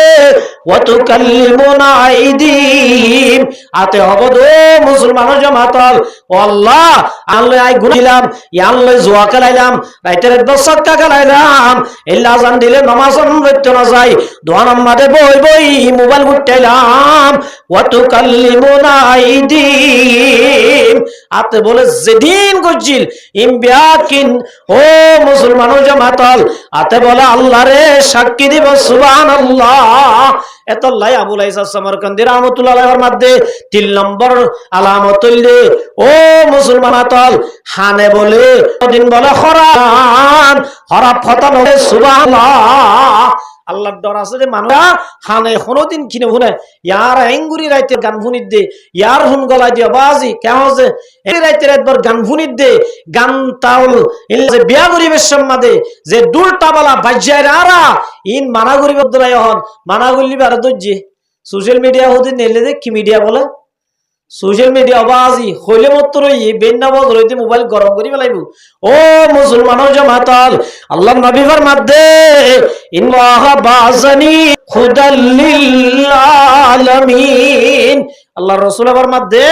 ওয়া তুকাল্লিমুনা আইদিম আতে হব দে মুসলমানের জামাতল ও আল্লাহ আল্লাহ আই গুনিলাম ইয়া আল্লাহ জুয়া খেলাইলাম রাইতের একদম সাক্কা খেলাইলাম ইল্লা আজান দিলে নামাজ পড়তে না যাই দোয়া নামাজে বই বই মোবাইল গুটাইলাম ওয়া তুকাল্লিমুনা আইদিম আতে বলে যেদিন গজিল ইমবিয়াকিন ও মুসলমানও জামাতল আতে বলে আল্লাহ রে সাক্ষী দিব সুবহানাল্লাহ এত লাই আবুল আইসা সামারকান্দি রাহমাতুল্লাহ আলাইহির মধ্যে 3 নম্বর আলামত হইলে ও মুসলমানাতল হানে বলে দিন বলে খরান খরাব খতম হবে সুবহানাল্লাহ আল্লাহর ডর আছে যে মানুষ হানে কোনদিন কিনে শুনে ইয়ার এঙ্গুরি রাইতে গান ফুনিত দে ইয়ার হুন গলা দিয়া বাজি কেমন যে এই রাইতে রাতবার গান ফুনিত দে গান তাউল যে বিয়া গরিবের সম্মাদে যে দুলটাবালা বাজ্জায় আরা ইন মানা গরিব দরাই হন মানা গল্লি বার দজ্জি সোশ্যাল মিডিয়া হতে নেলে দে কি মিডিয়া বলে সোশ্যাল মিডিয়া বাজি হইলে মাত্র বেন্নাবাজ রইতে মোবাইল গরম করি ফেলাইব ও মুসলমানও জামাতল আল্লাহ নবী ফরমাতে ইন্নাহা বাযানি হুদাল লিল আলামিন আল্লাহ রাসূল ফরমাতে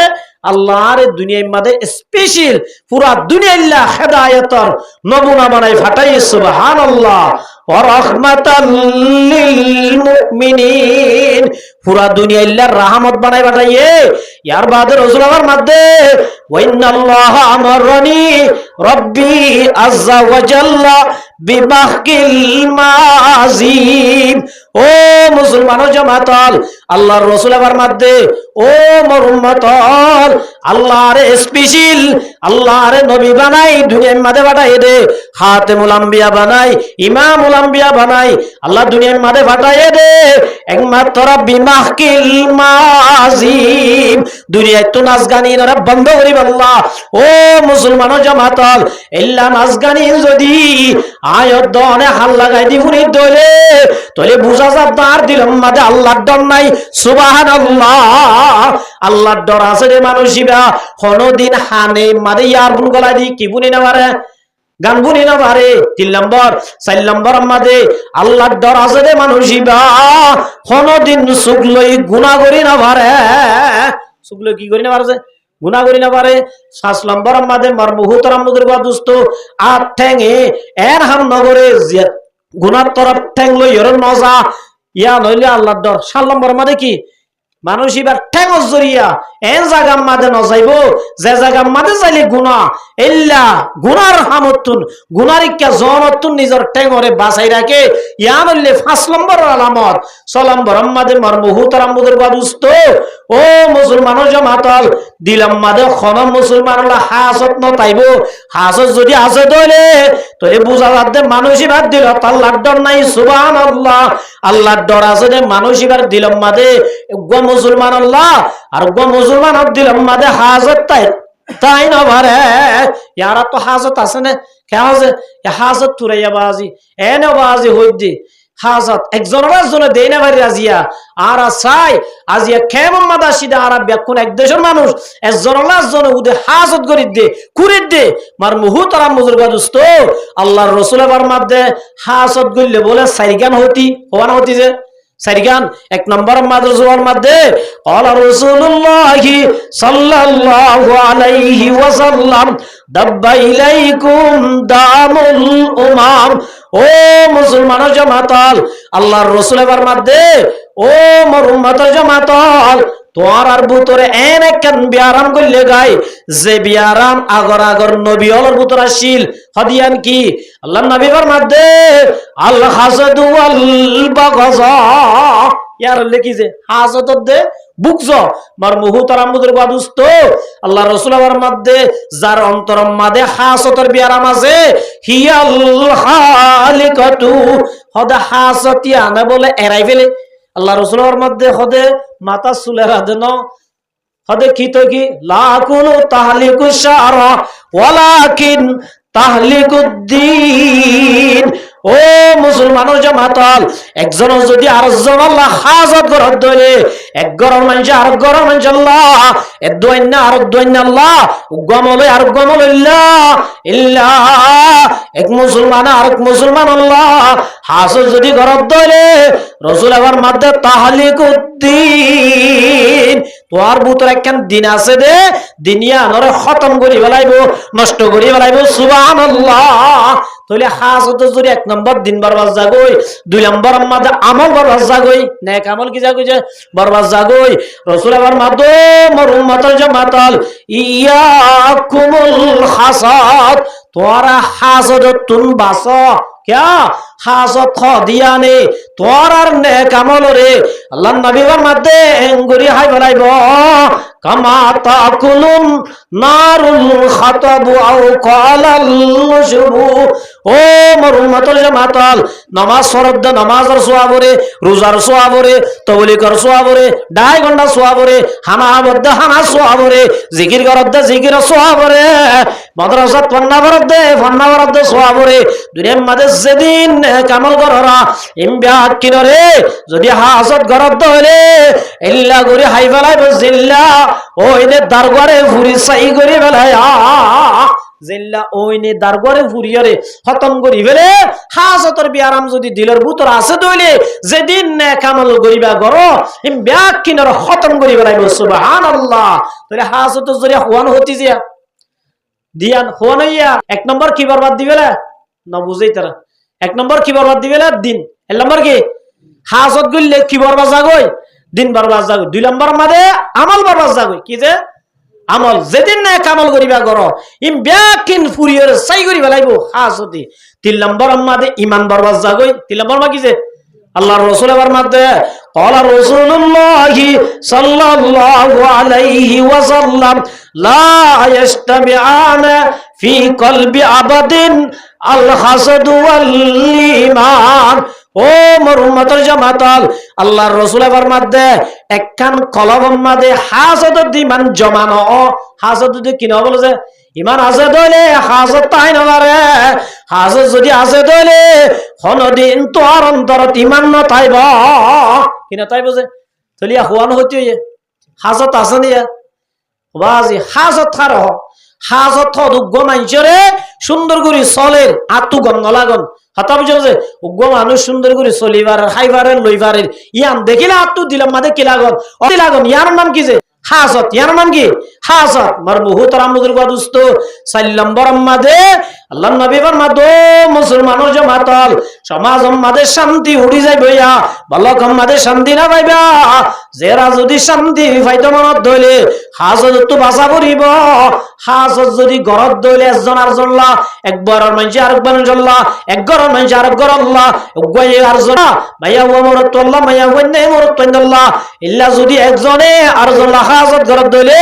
আল্লাহর দুনিয়ার মধ্যে স্পেশাল পুরা দুনিয়াল্লাহ হেদায়েতর নমুনা বানাই ফাটাই সুবহানাল্লাহ ওয়া রাহমাতাল লিল মুমিনিন পুরা দুনিয়াল্লাহর রহমত বানাই ফাটাইয়ে ইয়ার বাদে রাসূল আমার মধ্যে ওয়া ইন্নাল্লাহ আমারনি রব্বি আযজা ওয়া জাল্লা বিমাহকিল মাযিম ও মুসলমান জামাতল আল্লাহর রাসূল আমার মধ্যে ও মোর উম্মতল আল্লাহর স্পেশাল আল্লাহর নবী বানাই দুনিয়ার মধ্যে পাঠাই দে খাতেমুল আম্বিয়া বানাই ইমামুল আম্বিয়া বানাই আল্লাহ দুনিয়ার মধ্যে পাঠাই দে একমাত্র বিমাহকিল মাযিম দুনিয়ায় তো নাচ গানি না বন্ধ করিব আল্লাহ ও মুসলমান জামাতল ইল্লা নাচ গানি যদি আয়াত দনে হাল লাগাই দি ফুনি দলে তলে বুঝা যাব তার দিলম মধ্যে আল্লাহর ডর নাই সুবহানাল্লাহ আল্লাহর ডর আছে রে মানুষিবা কোনদিন হানে মারে ইয়ার বুন গলা দি কি বুনি না পারে গান গুনি না পারে 3 নম্বর 4 নম্বর মাঝে আল্লাহর ডর আছে দে মানুষিবা কোনদিন সুগলই গুনাহ করি না পারে সুগলই কি করি না পারে গুনাহ করি না পারে 5 নম্বর মাঝে মার মুহতারাম মুদের দোস্ত আট ঠ্যাঙে এর হাম নগরে গুনার তরফ ঠ্যাং লই এর মজা ইয়া নইলে আল্লাহর ডর 7 নম্বর মাঝে কি মানুষ এবার ঠেঙর জরিয়া এন জায়গার মাঝে ন যাইব যে জায়গার মাঝে যাইলে গুণা এল্লা গুনার হামতুন গুনার ইকা জনতুন নিজের ঠেঙরে বাঁচাই রাখে ইয়ান হইলে 5 নম্বর আলামত 6 নম্বর মাঝে মার মুহতারাম মুদের বাদুস্ত ও মুসলমানের জামাতল দিলাম মাঝে খন মুসলমানরা হাজত ন তাইব হাজত যদি আছে দইলে তোরে বুঝা যাচ্ছে মানুষই বাদ দিল আল্লাহর ডর নাই সুবহানাল্লাহ আল্লাহর ডর আছে দে মানুষই বাদ দিলাম মাঝে মুসলমান আল্লাহ আর মুসলমান দিলাম মাঝে হাজত তাই না ভারে ইয়ারা তো হাজত আছে না কে আছে হাজত তুরাইয়া বাজি এনে বাজি হইদি হাজত একজনের জন্য দেই না ভাই রাজিয়া আর চাই আজিয়া কেমন মাদা সিধা আর ব্যাকুন এক দেশের মানুষ একজনের জন্য উদে হাজত করি দে কুড়ি দে মার মুহতারাম বুজুর্গ দোস্ত আল্লাহর রাসূল এর মধ্যে হাজত গইলে বলে সাইগান হতি হওয়ানা হতি যে সাইগান 1 নম্বর মাদ্রাসার মধ্যে আলা রাসূলুল্লাহ সাল্লাল্লাহু আলাইহি ওয়াসাল্লাম দাব্বা ইলাইকুম দামুল উমাম ও মুসলমান জামাতাল আল্লাহর রাসূলের মধ্যে ও মোর উম্মতের জামাতাল তোর আর ভিতরে এন একখান বিয়ারাম কইলে গায় যে বিয়ারাম আগর আগর নবী হলর ভিতরে আসিল হদিয়ান কি আল্লাহর নবীর মধ্যে আল হাসাদু ওয়াল বাগযা ইয়ার লেখি যে হাসদ দে বুকজ মার মুহতারাম মুদের বাদুস্ত আল্লাহর রাসূলের মধ্যে যার অন্তরম মাঝে হাসতের বিয়ারাম আছে হিয়াল খালিকাতু হদা হাসতি আনা বলে এরাই ফেলে আল্লাহ রাসূলের মধ্যে হদে মাথা চুলেরা দেন হদে কি তো কি লা কুলু তাহলিকু শারা ওয়ালাকিন তাহলিকুদ্দিন ও মুসলমানের জামাতাল একজন যদি আরেকজন আল্লাহ হাজত করত দলে এক গরম মানুষ আর গরম মানুষ আল্লাহ এর দোয়াইনা আর দোয়াইনা আল্লাহ গমলে আর গমল ইল্লা এক মুসলমান আর এক মুসলমান আল্লাহ হাজত যদি করত দলে রাসূল আমার মধ্যে তাহলিকুদ্দিন তোর ভিতর একখান দিন আছে দে দিনিয়া নরে খতম করি ফেলাইব নষ্ট করি ফেলাইব সুবহানাল্লাহ তাহলে হাজত যদি 1 নম্বর দিন বরবাদ যাগই 2 নম্বর মাঝে আমল বরবাদ যাগই নেক আমল কি যাগই যে বরবাদ যাগই রাসূল আমার মাধ্যে মোর উম্মতের জামাতাল ইয়াকুমুল হাসাদ তোরা হাজততুন বাস क्या हाजत खदिया ने तोरार नेक আমল রে আল্লাহর নবীর মধ্যে এঙ্গুরি হাই বলাইব কামা তাকুলুন নারুল খাতাবু আও কালাল শুরু ও মোর উম্মতের জামাতাল নামাজ ফরজ নামাজের সওয়াবরে রোজার সওয়াবরে তওলিকর সওয়াবরে 2.5 ঘন্টা সওয়াবরে হানা বদ্ধ হানা সওয়াবরে জিকির করদ জিকির সওয়াবরে মাদ্রাসা পন্না বরদ পন্না বরদ সওয়াবরে দুনিয়ার মধ্যে যেদিন কামল কররা ইমবিয়া কিনরে যদি হাজত গরদ হইলে ইল্লা গরি হাই ফেলাইব জিল্লা ওইনে দারগারে ফুরি সাই করি ফেলায় জিল্লা ওইনে দারগারে ফুরিয়রে খতম করি ফেলে হাজতর বিয়ারাম যদি দিলের ভিতর আছে দইলে যেদিন কামল করিবা গর ইমবিয়া কিনর খতম করি ফেলাইব সুবহানাল্লাহ তাহলে হাজত যদি হওয়ান হতি জিয়া দিয়ান হওয়ানইয়া 1 নম্বর কি বরবাদ দিবেলা না বুঝেই তারা 1 নম্বর কি বরবাদ দিবেলা দিন 1 নম্বর কি হাজত গইলে কি বরবাদ যাগই দিন বরবাদ যাগই 2 নম্বর মাঝে আমল বরবাদ যাগই কি যে আমল যেদিন না কামল করিবা গর ইম ব্যাকিন ফুরিয়র সাই করি ফেলাইব হাজতি 3 নম্বর মাঝে ঈমান বরবাদ যাগই 3 নম্বর মা কি যে আল্লাহর রাসূলের মধ্যে قال رسول الله صلى الله عليه وسلم لا يجتمعان في قلب عبد الحسد والإيمان ও মোর উম্মতের জামাতাল আল্লাহর রাসূলের মধ্যে একখান কলবের মধ্যে হাসদ ঈমান জমানো হাসদ যদি কিনা বলে যে ঈমান আছে দইলে হাসদ তাই না রে হাসদ যদি আছে দইলে কোনদিন তোর অন্তরত ঈমান ন তাইব কিনা তাইব যে চলিয়া হওয়ানো হইতে হাসদ আছে নিয়া বাজি হাসদ খার হাজত উগ্র মানুষরে সুন্দর করে চলের আতু গন্ধ লাগন হতা বুঝো যে উগ্র মানুষ সুন্দর করে চলিবার খাইবারের লইবারের ইয়ান দেখিলে আতু দিলাম মাঝে কি লাগন অতি লাগন ইয়ার নাম কি যে হাজত ইয়ার নাম কি হাজত মার বহুত রামুদের গদুস্ত 4 নম্বর মাদে আল্লাহ নবী ফরমাতো মুসলমানের জামাতল সমাজ মাদে শান্তি উড়ি যাই বইয়া বলক মাদে শান্তি না পাইবা যেরা যদি শান্তি পাইতো মনত দইলে হাজত তো বাসা করিব হাজত যদি ঘরত দইলে একজন আরজনলা একবার মানুষ আরেকবার জল্লা এক ঘর মানুষ আরেক ঘর আল্লাহ উগ্গয়ে আরজনা ভাইয়া ও মরত আল্লাহ মাইয়া ওনে মরত আল্লাহ ইল্লা যদি একজনে আরজনলা হাজত ঘরত দইলে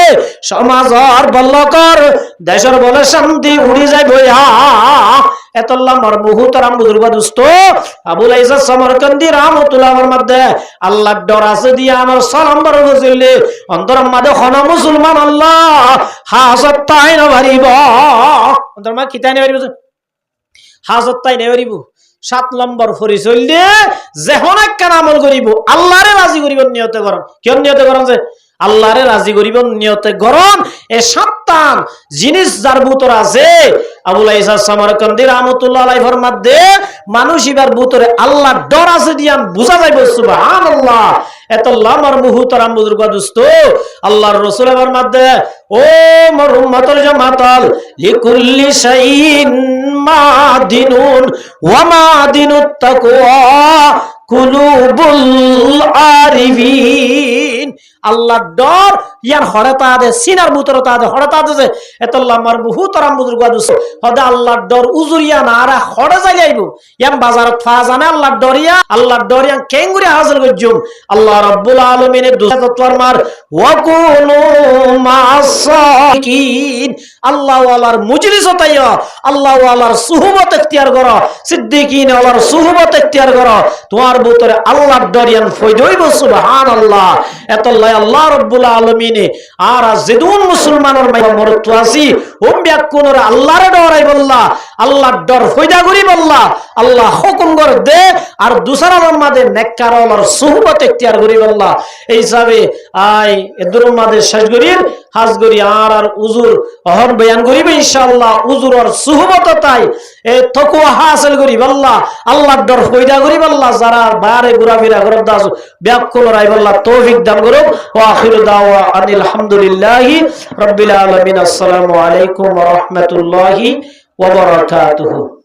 সমাজর বল্লকর দেশের বলে শান্তি উড়ি যায় বইয়া এতল্লাহ মার মুহতারাম বুজুর্গ দোস্ত আবুল আইজাজ সমরকন্দি রাহমাতুল্লাহর মধ্যে আল্লাহর ডর আছে দিয়া আমার সালাম বড় গজিলে অন্তরম মাদে খন মুসলমান আল্লাহ হাজত তাই না ভারিব অন্তর মা কিতাই না ভারিব হাজত তাই না ভারিব 7 নম্বর পরিচয় দিয়ে যেহন একখান আমল করিব আল্লাহরে রাজি করিব নিয়তে করন কেন নিয়তে করন যে আল্লাহরে রাজি করিব নিয়তে গরম এ সাতটান জিনিস যার ভিতর আছে আবুল আইসাস সামারকান্দি রাহমাতুল্লাহ আলাইহি ফরমাতে মানুষ ইবার ভিতরে আল্লাহর ডর আছে দিয়ান বুঝা যাইব সুবহানাল্লাহ এত লামার মুহতারাম বুজুর্গ দোস্ত আল্লাহর রাসূল ফরমাতে ও মোর উম্মতের জামাতাল লিকুল্লি শাইইন মাদিনুন ওয়া মাদিনুত তাকওয়া কুলুবুল আরিফিন আল্লাহর ডর ইয়ার হরতা দে সিনার মুতরতা দে হরতা দে এতল্লাহ মার মুহতারাম বুজুর্গ দোস্ত হদা আল্লাহর ডর উজুরিয়া না আর হড়ে যাইবো ইয়াম বাজারত ফা জানে আল্লাহর ডরিয়া কেঙ্গুরি হাসিল গজুম আল্লাহ রাব্বুল আলামিনের দুসতর মার ওয়া কুনু মাসাকিন আল্লাহ ওয়ালার মজলিস তাইয়া আল্লাহ ওয়ালার সুহবত ইখতিয়ার করো সিদ্দিকিন ওয়ালার সুহবত ইখতিয়ার করো তোমার ভিতরে আল্লাহর ডরিয়ান ফয়দা হইব সুবহানাল্লাহ এতল্লাহ আল্লাহ রাব্বুল আলামিনে আর যেদুন মুসলমানের মাইয়া মরত আসি ওম ব্যাকুনর আল্লাহর ডরাই বল্লা আল্লাহর ডর ফয়দা করি বল্লা আল্লাহ হুকুম করে দে আর দুসরার মাঝে নেককার ওয়ালার সুহবত ইখতিয়ার করি বল্লা এই হিসাবে আই এদুর মাঝে শেষ করির হাজ করি আর উজুর অহর বয়ান করিব ইনশাআল্লাহ উজুর আর সুহবত তাই এ তাকওয়া হাসিল করি বল্লা আল্লাহর ডর ফয়দা করি বল্লা যারা বারে ঘোরাফেরা করত দাস ব্যাকুল রাই বল্লা তৌফিক দান করুক ওয়া আখিরু দাওয়া আলহামদুলিল্লাহি রাব্বিল আলামিন আসসালামু আলাইকুম ওয়া রাহমাতুল্লাহি ওয়া বারাকাতুহু।